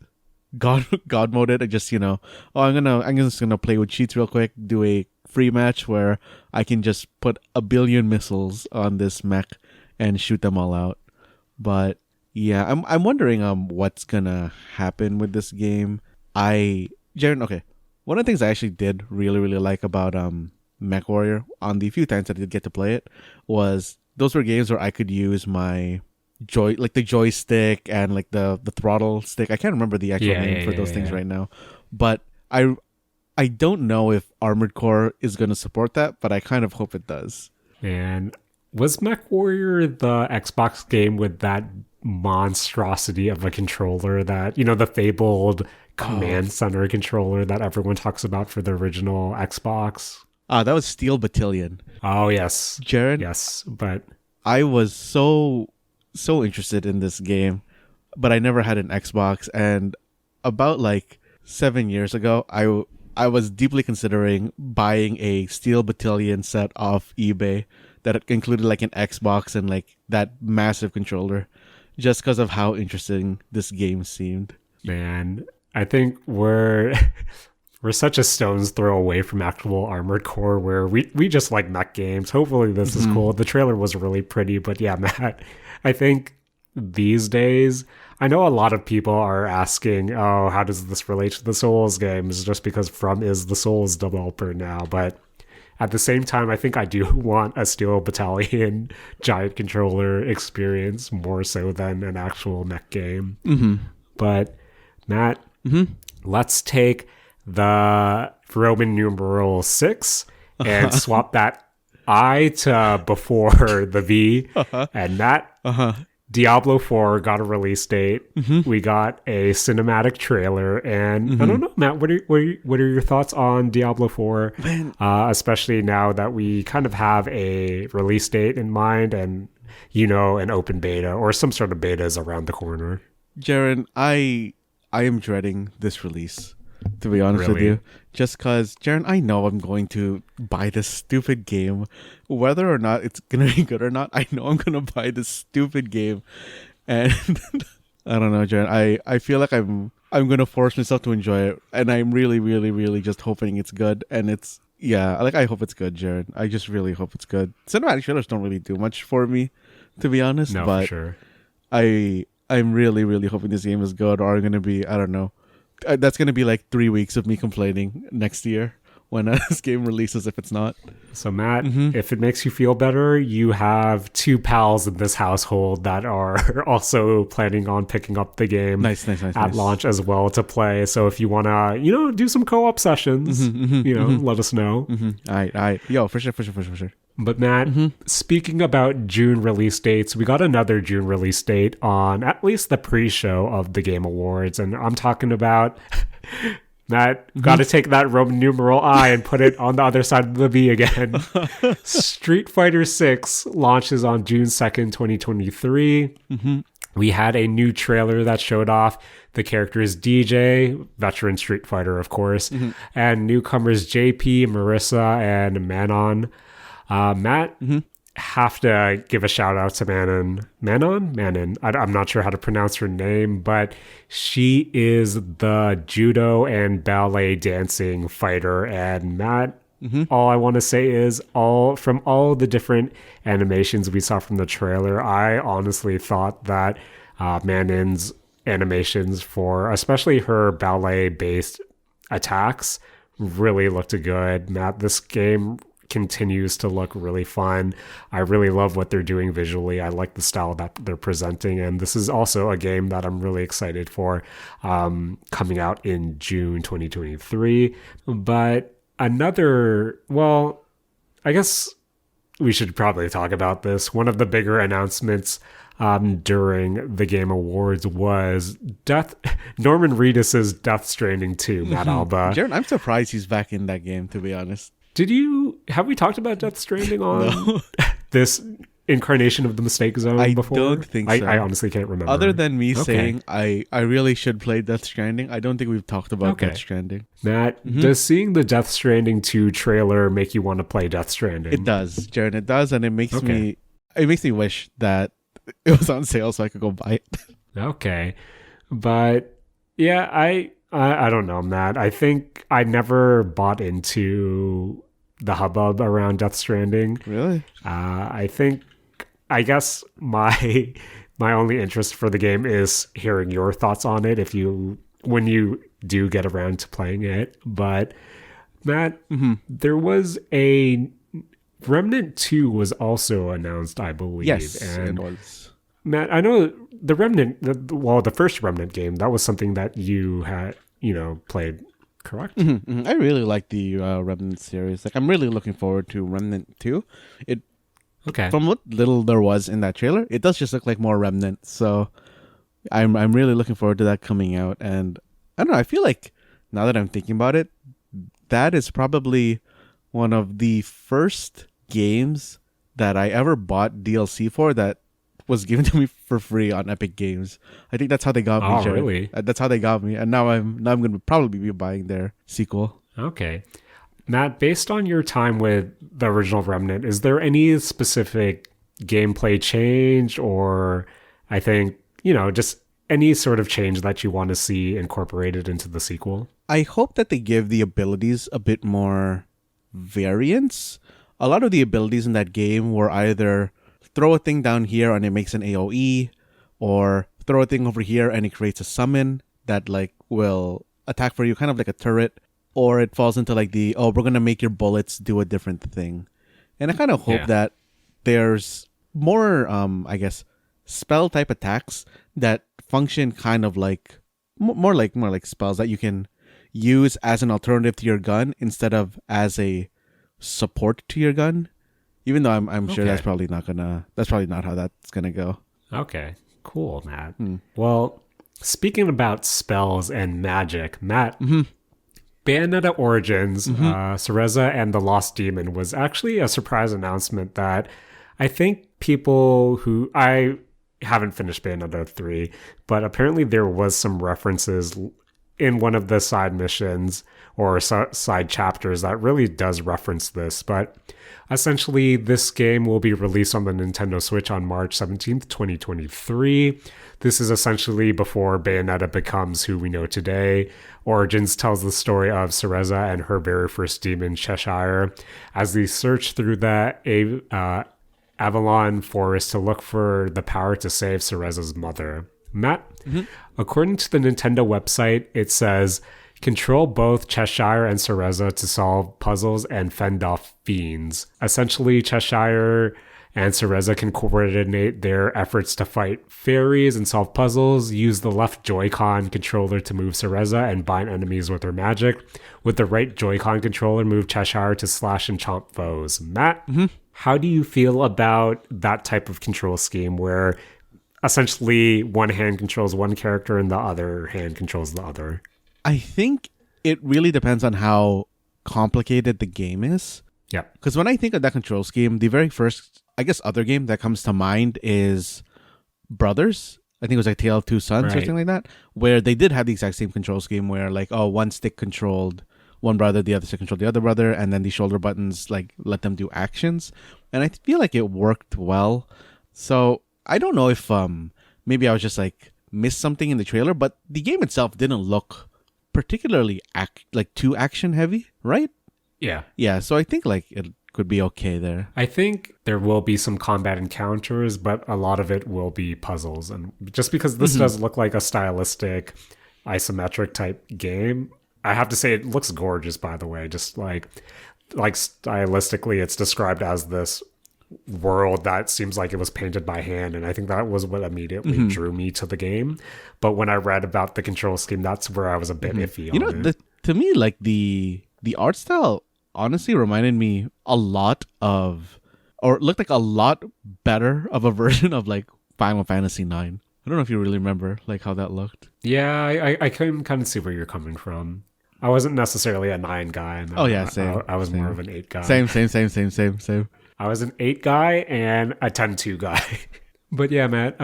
god mode it and just I'm just gonna play with cheats real quick, do a free match where I can just put a billion missiles on this mech and shoot them all out. But yeah, I'm wondering what's gonna happen with this game. Jaren, okay. One of the things I actually did really, really like about MechWarrior on the few times that I did get to play it was those were games where I could use my the joystick and like the throttle stick. I can't remember the actual name for those things right now, but I don't know if Armored Core is going to support that, but I kind of hope it does. And was MechWarrior the Xbox game with that monstrosity of a controller that, the fabled command center controller that everyone talks about for the original Xbox? That was Steel Battalion. Oh, yes. Jaren? Yes, but I was so so interested in this game, but I never had an Xbox. And about like 7 years ago, I was deeply considering buying a Steel Battalion set off eBay that included like an Xbox and like that massive controller, just because of how interesting this game seemed. Man, I think we're such a stone's throw away from actual Armored Core where we just like mech games. Hopefully this is cool. The trailer was really pretty, but yeah, Matt, I think these days, I know a lot of people are asking, oh, how does this relate to the Souls games? Just because From is the Souls developer now. But at the same time, I think I do want a Steel Battalion giant controller experience more so than an actual mech game. But Matt, let's take the Roman numeral 6 and swap that I to before the V. And Matt, Diablo 4 got a release date. We got a cinematic trailer, and I don't know, Matt. What are your thoughts on Diablo 4? Especially now that we kind of have a release date in mind, and an open beta or some sort of beta is around the corner. Jaren, I am dreading this release, to be honest with you. Just because, Jaren, I know I'm going to buy this stupid game. Whether or not it's going to be good or not, I know I'm going to buy this stupid game. And I don't know, Jaren. I feel like I'm going to force myself to enjoy it. And I'm really, really, really just hoping it's good. And it's, yeah, like I hope it's good, Jaren. I just really hope it's good. Cinematic trailers don't really do much for me, to be honest. No, but for sure. I'm really, really hoping this game is good, or I'm going to be, I don't know. That's going to be like 3 weeks of me complaining next year when this game releases if it's not. So, Matt, if it makes you feel better, you have 2 pals in this household that are also planning on picking up the game at launch as well to play. So if you want to, do some co-op sessions, let us know. All right. Yo, for sure. But Matt, speaking about June release dates, we got another June release date on at least the pre-show of the Game Awards. And I'm talking about, Matt, got to take that Roman numeral I and put it on the other side of the V again. Street Fighter 6 launches on June 2nd, 2023. We had a new trailer that showed off the characters DJ, veteran Street Fighter, of course, and newcomers JP, Marissa, and Manon. Matt, have to give a shout out to Manon. I'm not sure how to pronounce her name, but she is the judo and ballet dancing fighter. And Matt, all I want to say is from all the different animations we saw from the trailer, I honestly thought that Manon's animations for especially her ballet based attacks really looked good. Matt, this game continues to look really fun. I really love what they're doing visually. I like the style that they're presenting, and this is also a game that I'm really excited for coming out in June 2023. But I guess we should probably talk about this. One of the bigger announcements during the Game Awards was Norman Reedus' Death Stranding 2, Matt Alba. Jaren, I'm surprised he's back in that game, to be honest. Have we talked about Death Stranding on this incarnation of the Mistake Zone before? I don't think so. I honestly can't remember. Other than me saying I really should play Death Stranding, I don't think we've talked about Death Stranding. Matt, does seeing the Death Stranding 2 trailer make you want to play Death Stranding? It does, Jaren. It does, and it makes me wish that it was on sale so I could go buy it. Okay. But yeah, I don't know, Matt. I think I never bought into the hubbub around Death Stranding. Really? I guess my only interest for the game is hearing your thoughts on it when you do get around to playing it. But Matt, there was a Remnant 2 was also announced, I believe. Yes, and it was. Matt, I know the Remnant, the first Remnant game, that was something that you had, played, correct? I really like the Remnant series. Like, I'm really looking forward to Remnant 2. From what little there was in that trailer, it does just look like more Remnant. So I'm really looking forward to that coming out. And I don't know, I feel like now that I'm thinking about it, that is probably one of the first games that I ever bought DLC for that was given to me for free on Epic Games. I think that's how they got me. Oh, Jared. really? That's how they got me, and now I'm going to probably be buying their sequel. Okay. Matt, based on your time with the original Remnant, is there any specific gameplay change or I think, just any sort of change that you want to see incorporated into the sequel? I hope that they give the abilities a bit more variance. A lot of the abilities in that game were either throw a thing down here and it makes an AoE, or throw a thing over here and it creates a summon that like will attack for you, kind of like a turret, or it falls into like we're going to make your bullets do a different thing. And I kind of hope that there's more, I guess, spell type attacks that function kind of like more like spells that you can use as an alternative to your gun instead of as a support to your gun. Even though I'm sure that's probably not how that's gonna go. Okay, cool, Matt. Well, speaking about spells and magic, Matt, Bayonetta Origins, Cereza and the Lost Demon was actually a surprise announcement that I think people who I haven't finished Bayonetta 3, but apparently there was some references in one of the side missions or side chapters that really does reference this. But essentially, this game will be released on the Nintendo Switch on March 17th, 2023. This is essentially before Bayonetta becomes who we know today. Origins tells the story of Cereza and her very first demon, Cheshire, as they search through the Avalon Forest to look for the power to save Cereza's mother. Matt, according to the Nintendo website, it says, control both Cheshire and Cereza to solve puzzles and fend off fiends. Essentially, Cheshire and Cereza can coordinate their efforts to fight fairies and solve puzzles, use the left Joy-Con controller to move Cereza and bind enemies with her magic. With the right Joy-Con controller, move Cheshire to slash and chomp foes. Matt, how do you feel about that type of control scheme where essentially one hand controls one character and the other hand controls the other? I think it really depends on how complicated the game is. Yeah. Because when I think of that control scheme, the very first, I guess, other game that comes to mind is Brothers. I think it was like Tale of Two Sons or something like that, where they did have the exact same control scheme where like, one stick controlled one brother, the other stick controlled the other brother, and then the shoulder buttons like let them do actions. And I feel like it worked well. So I don't know if maybe I was just like missed something in the trailer, but the game itself didn't look particularly too action heavy, right? Yeah, so I think like it could be okay there. I think there will be some combat encounters, but a lot of it will be puzzles. And just because this does look like a stylistic isometric type game, I have to say it looks gorgeous, by the way. Just like stylistically, it's described as this world that seems like it was painted by hand, and I think that was what immediately drew me to the game. But when I read about the control scheme, that's where I was a bit iffy on it. To me, like the art style honestly reminded me a lot of, or looked like a lot better of a version of like Final Fantasy 9. I don't know if you really remember like how that looked. Yeah, I can kind of see where you're coming from. I wasn't necessarily a 9 guy. Oh yeah, same. I was more of an 8 guy. Same. I was an 8 guy and a 10-2 guy. But yeah, Matt,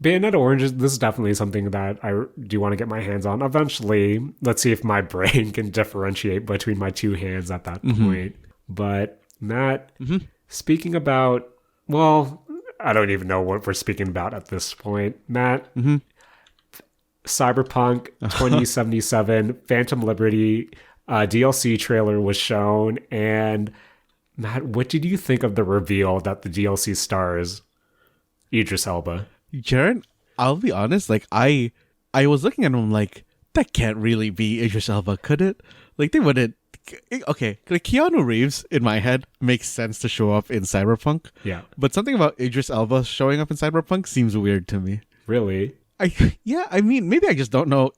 Bayonetta Origins, this is definitely something that I do want to get my hands on. Eventually, let's see if my brain can differentiate between my two hands at that point. But Matt, speaking about, well, I don't even know what we're speaking about at this point. Matt, Cyberpunk 2077, Phantom Liberty DLC trailer was shown, and Matt, what did you think of the reveal that the DLC stars Idris Elba? Jaren, I'll be honest, like I was looking at him like, that can't really be Idris Elba, could it? Like they wouldn't. Okay, like Keanu Reeves in my head makes sense to show up in Cyberpunk. Yeah. But something about Idris Elba showing up in Cyberpunk seems weird to me. Really? I mean, maybe I just don't know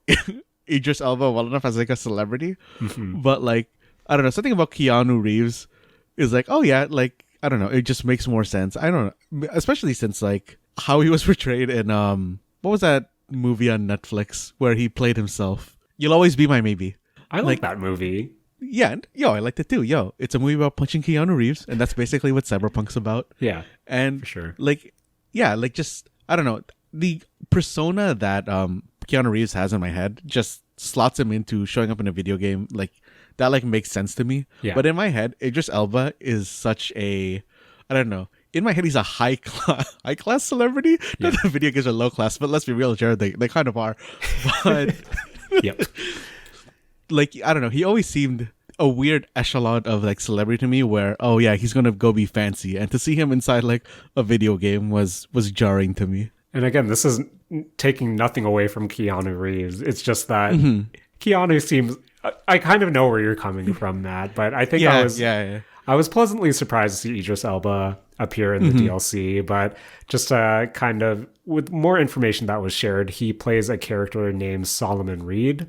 Idris Elba well enough as like a celebrity. But like, I don't know, something about Keanu Reeves is like, oh yeah, like, I don't know, it just makes more sense. I don't know, especially since like how he was portrayed in what was that movie on Netflix where he played himself? You'll Always Be My Maybe. I like that movie. Yeah, I liked it too. It's a movie about punching Keanu Reeves, and that's basically what Cyberpunk's about. Yeah, and for sure. Like, yeah, like just I don't know, the persona that Keanu Reeves has in my head just slots him into showing up in a video game. Like that like makes sense to me. Yeah. But in my head, Idris Elba is such a, I don't know. In my head, he's a high class celebrity. Yeah. Not that video games are low class, but let's be real, Jared, they kind of are. But Yep. like I don't know, he always seemed a weird echelon of like celebrity to me where, oh yeah, he's gonna go be fancy, and to see him inside like a video game was jarring to me. And again, this is taking nothing away from Keanu Reeves. It's just that Keanu seems. I kind of know where you're coming from, Matt, but I think I was pleasantly surprised to see Idris Elba appear in the DLC. But just kind of with more information that was shared, he plays a character named Solomon Reed.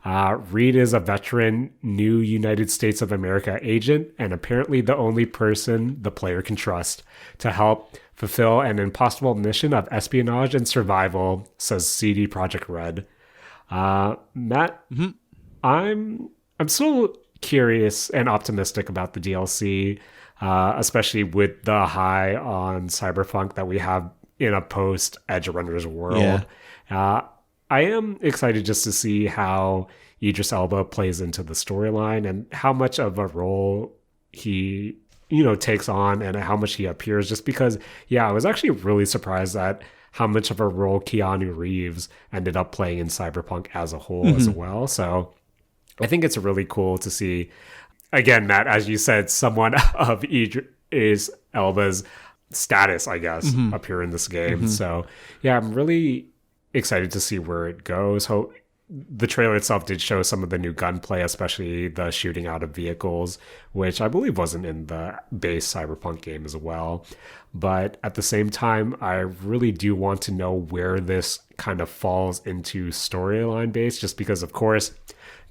Reed is a veteran new United States of America agent, and apparently the only person the player can trust to help fulfill an impossible mission of espionage and survival, says CD Projekt Red. Matt, I'm still curious and optimistic about the DLC, especially with the high on Cyberpunk that we have in a post Edge Runners world. Yeah. I am excited just to see how Idris Elba plays into the storyline and how much of a role he takes on and how much he appears, just because I was actually really surprised at how much of a role Keanu Reeves ended up playing in Cyberpunk as a whole as well. So I think it's really cool to see, again, Matt, as you said, someone of Idris Elba's status, I guess, appear in this game. So yeah, I'm really excited to see where it goes. The trailer itself did show some of the new gunplay, especially the shooting out of vehicles, which I believe wasn't in the base Cyberpunk game as well. But at the same time, I really do want to know where this kind of falls into storyline base, just because, of course,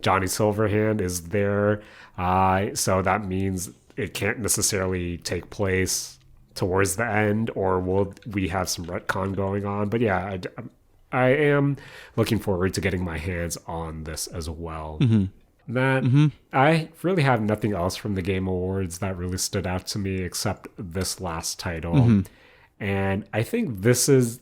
Johnny Silverhand is there. So that means it can't necessarily take place towards the end, or will we have some retcon going on? But yeah, I am looking forward to getting my hands on this as well. Matt, I really have nothing else from the Game Awards that really stood out to me except this last title. And I think this is,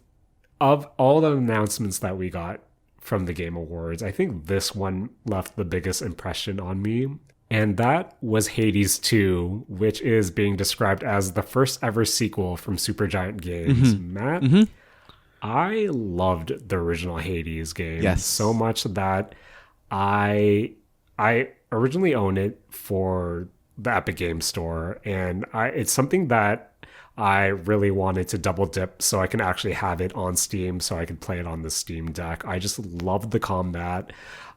of all the announcements that we got from the Game Awards, I think this one left the biggest impression on me. And that was Hades 2, which is being described as the first ever sequel from Supergiant Games. Matt, I loved the original Hades game so much that I originally owned it for the Epic Games Store, and it's something that I really wanted to double dip so I can actually have it on Steam so I could play it on the Steam Deck. I just loved the combat.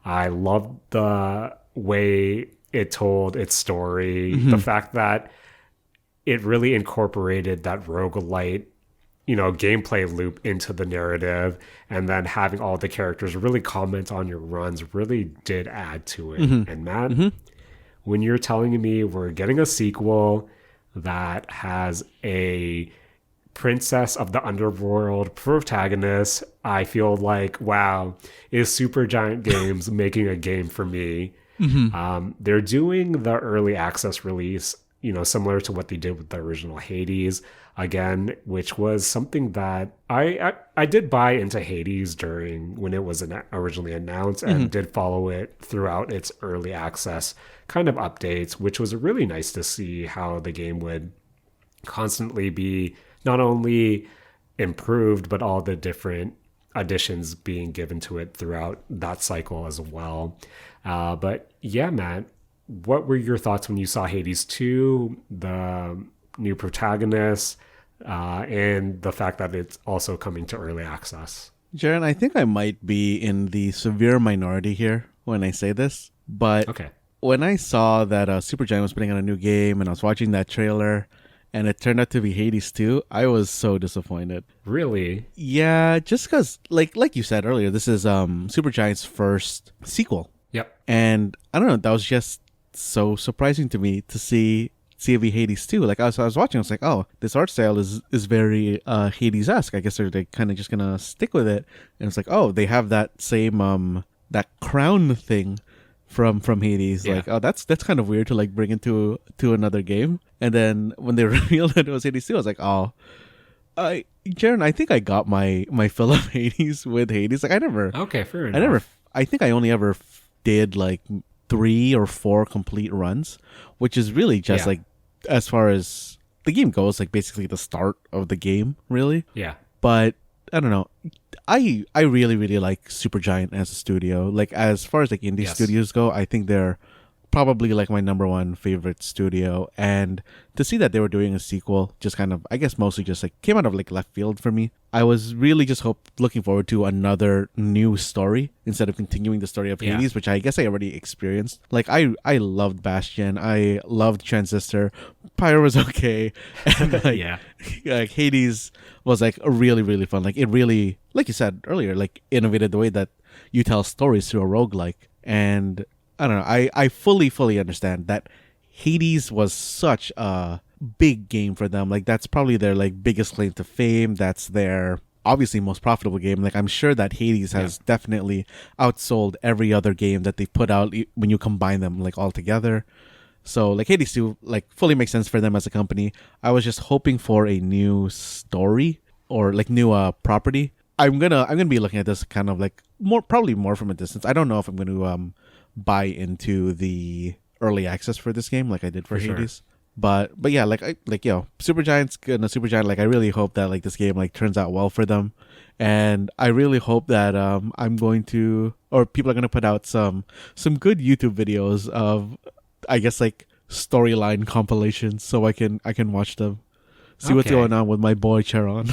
I loved the way it told its story. The fact that it really incorporated that roguelite gameplay loop into the narrative, and then having all the characters really comment on your runs really did add to it. And Matt, when you're telling me we're getting a sequel that has a princess of the underworld protagonist, I feel like, wow, is Supergiant Games making a game for me? They're doing the early access release, similar to what they did with the original Hades, again, which was something that I did buy into Hades during when it was originally announced, and did follow it throughout its early access kind of updates, which was really nice to see how the game would constantly be not only improved, but all the different additions being given to it throughout that cycle as well. But yeah, Matt, what were your thoughts when you saw Hades 2, the new protagonist, and the fact that it's also coming to early access? Jaren, I think I might be in the severe minority here when I say this, but okay. When I saw that Supergiant was putting out a new game and I was watching that trailer and it turned out to be Hades 2, I was so disappointed. Really? Yeah, just because, like you said earlier, this is Supergiant's first sequel. Yep. And I don't know, that was just so surprising to me to see it be Hades 2. Like I was watching, I was like, oh, this art style is very Hades-esque. I guess they're kind of just gonna stick with it. And it's like, oh, they have that same that crown thing from Hades. Yeah. Like, oh, that's kind of weird to like bring into another game. And then when they revealed that it was Hades 2, I was like, oh, Jaren, I think I got my fill of Hades with Hades. Like Okay, fair I never, enough. I think I only ever did like 3 or 4 complete runs, which is really just Yeah, like, as far as the game goes, like basically the start of the game, really. yeah, But I don't know. I really really like Supergiant as a studio. Like as far as like indie yes, studios go, I think they're probably like my number one favorite studio. And to see that they were doing a sequel, just kind of, I guess mostly just like came out of like left field for me. I was really just looking forward to another new story instead of continuing the story of yeah, Hades, which I guess I already experienced. Like I loved Bastion, I loved Transistor, Pyre was okay, and yeah. like Hades was like a really really fun. Like it really, like you said earlier, like innovated the way that you tell stories through a roguelike. And I don't know. I fully understand that Hades was such a big game for them. Like that's probably their like biggest claim to fame. That's their obviously most profitable game. Like I'm sure that Hades Yeah. has definitely outsold every other game that they've put out when you combine them like all together. So like Hades 2 like fully makes sense for them as a company. I was just hoping for a new story or like new property. I'm gonna be looking at this kind of like probably more from a distance. I don't know if I'm going to buy into the early access for this game like I did for For sure. Hades. But yeah, like Supergiant's good. And Supergiant, like I really hope that like this game like turns out well for them, and I really hope that I'm going to, or people are gonna put out some good YouTube videos of, I guess, like storyline compilations so I can watch them, see what's Okay. going on with my boy Charon.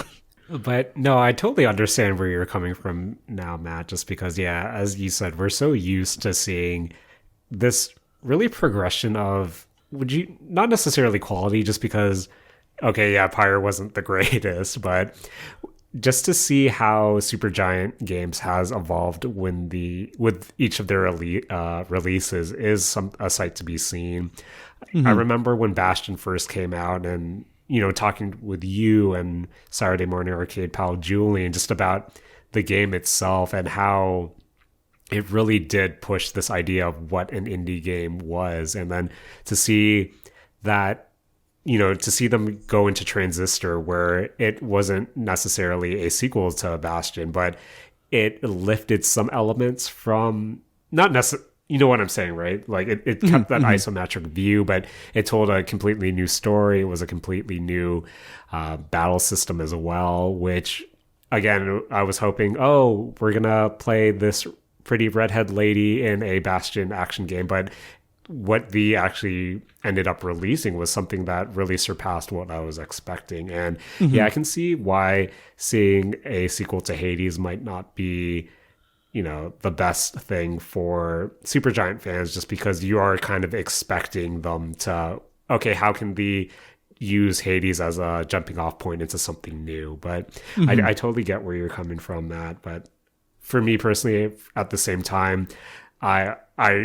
But no, I totally understand where you're coming from now, Matt, just because, yeah, as you said, we're so used to seeing this really progression of, would you, not necessarily quality, just because, okay, yeah, Pyre wasn't the greatest, but just to see how Supergiant Games has evolved with each of their releases is a sight to be seen. I Hmm. remember when Bastion first came out, and talking with you and Saturday Morning Arcade pal Julian just about the game itself and how it really did push this idea of what an indie game was, and then to see that, to see them go into Transistor, where it wasn't necessarily a sequel to Bastion, but it lifted some elements from, not necessarily, you know what I'm saying, right? Like it Hmm. kept that Hmm. isometric view, but it told a completely new story. It was a completely new battle system as well, which, again, I was hoping, oh, we're gonna play this pretty redhead lady in a Bastion action game, but what the actually ended up releasing was something that really surpassed what I was expecting. And yeah, Hmm. I can see why seeing a sequel to Hades might not be, the best thing for Supergiant fans, just because you are kind of expecting them to, okay, how can they use Hades as a jumping off point into something new? But Hmm. I totally get where you're coming from, Matt. But for me personally, at the same time, I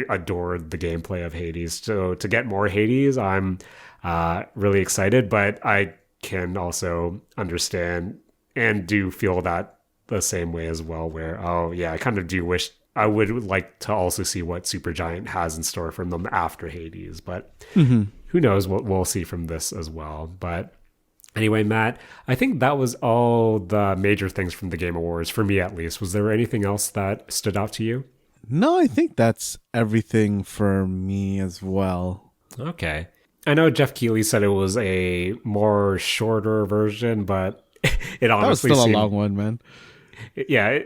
adored the gameplay of Hades. So to get more Hades, I'm really excited. But I can also understand and do feel that the same way as well. Where, oh yeah, I kind of do wish I would like to also see what Supergiant has in store from them after Hades. But Hmm. who knows what we'll see from this as well. But anyway, Matt, I think that was all the major things from the Game Awards, for me at least. Was there anything else that stood out to you? No, I think that's everything for me as well. Okay. I know Jeff Keighley said it was a more shorter version, but it That was honestly still a seemed, long one, man. yeah,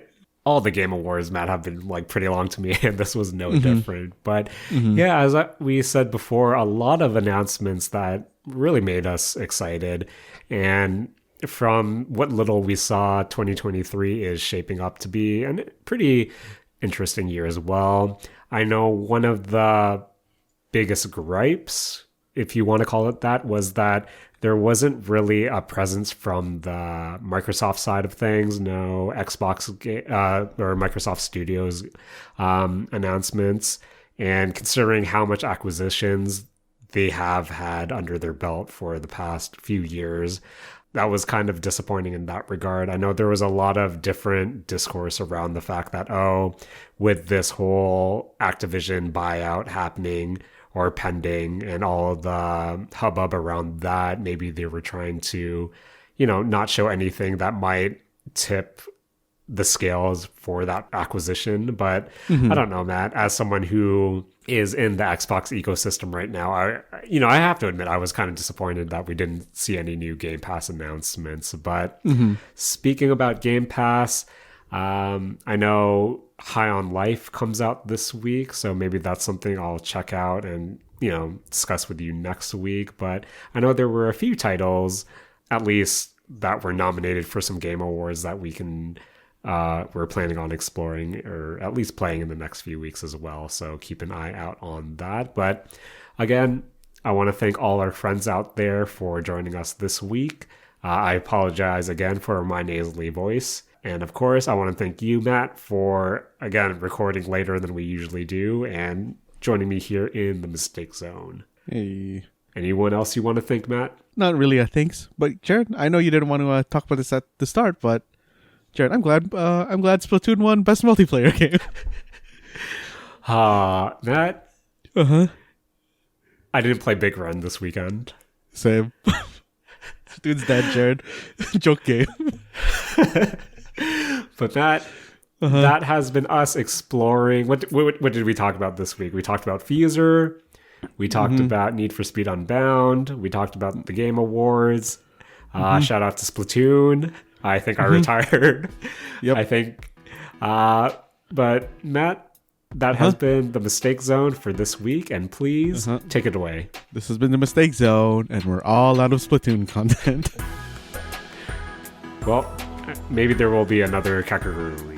all the Game Awards, Matt, have been like pretty long to me, and this was no Hmm. different. But Hmm. yeah, as we said before, a lot of announcements that really made us excited. And from what little we saw, 2023 is shaping up to be a pretty interesting year as well. I know one of the biggest gripes, if you want to call it that, was that there wasn't really a presence from the Microsoft side of things. No Xbox or Microsoft Studios announcements. And considering how much acquisitions they have had under their belt for the past few years, that was kind of disappointing in that regard. I know there was a lot of different discourse around the fact that, oh, with this whole Activision buyout happening or pending and all of the hubbub around that, maybe they were trying to, not show anything that might tip the scales for that acquisition. But I don't know, Matt, as someone who is in the Xbox ecosystem right now, I have to admit I was kind of disappointed that we didn't see any new Game Pass announcements. But speaking about Game Pass, I know High on Life comes out this week, so maybe that's something I'll check out and discuss with you next week. But I know there were a few titles, at least, that were nominated for some Game Awards that we're planning on exploring, or at least playing in the next few weeks as well. So keep an eye out on that. But again, I want to thank all our friends out there for joining us this week. I apologize again for my nasally voice. And of course, I want to thank you, Matt, for, again, recording later than we usually do and joining me here in the Mistake Zone. Hey. Anyone else you want to thank, Matt? Not really a thanks. But Jared, I know you didn't want to talk about this at the start, but Jared, I'm glad Splatoon won Best Multiplayer Game. Matt? Uh-huh. I didn't play Big Run this weekend. Same. Dude's dead, Jared. Joke game. But that has been us exploring. What did we talk about this week? We talked about Fuser. We talked about Need for Speed Unbound. We talked about the Game Awards. Shout out to Splatoon. I think I retired. Yep. I think. But Matt, that has been the Mistake Zone for this week, and please take it away. This has been the Mistake Zone, and we're all out of Splatoon content. Well, maybe there will be another Kakaroo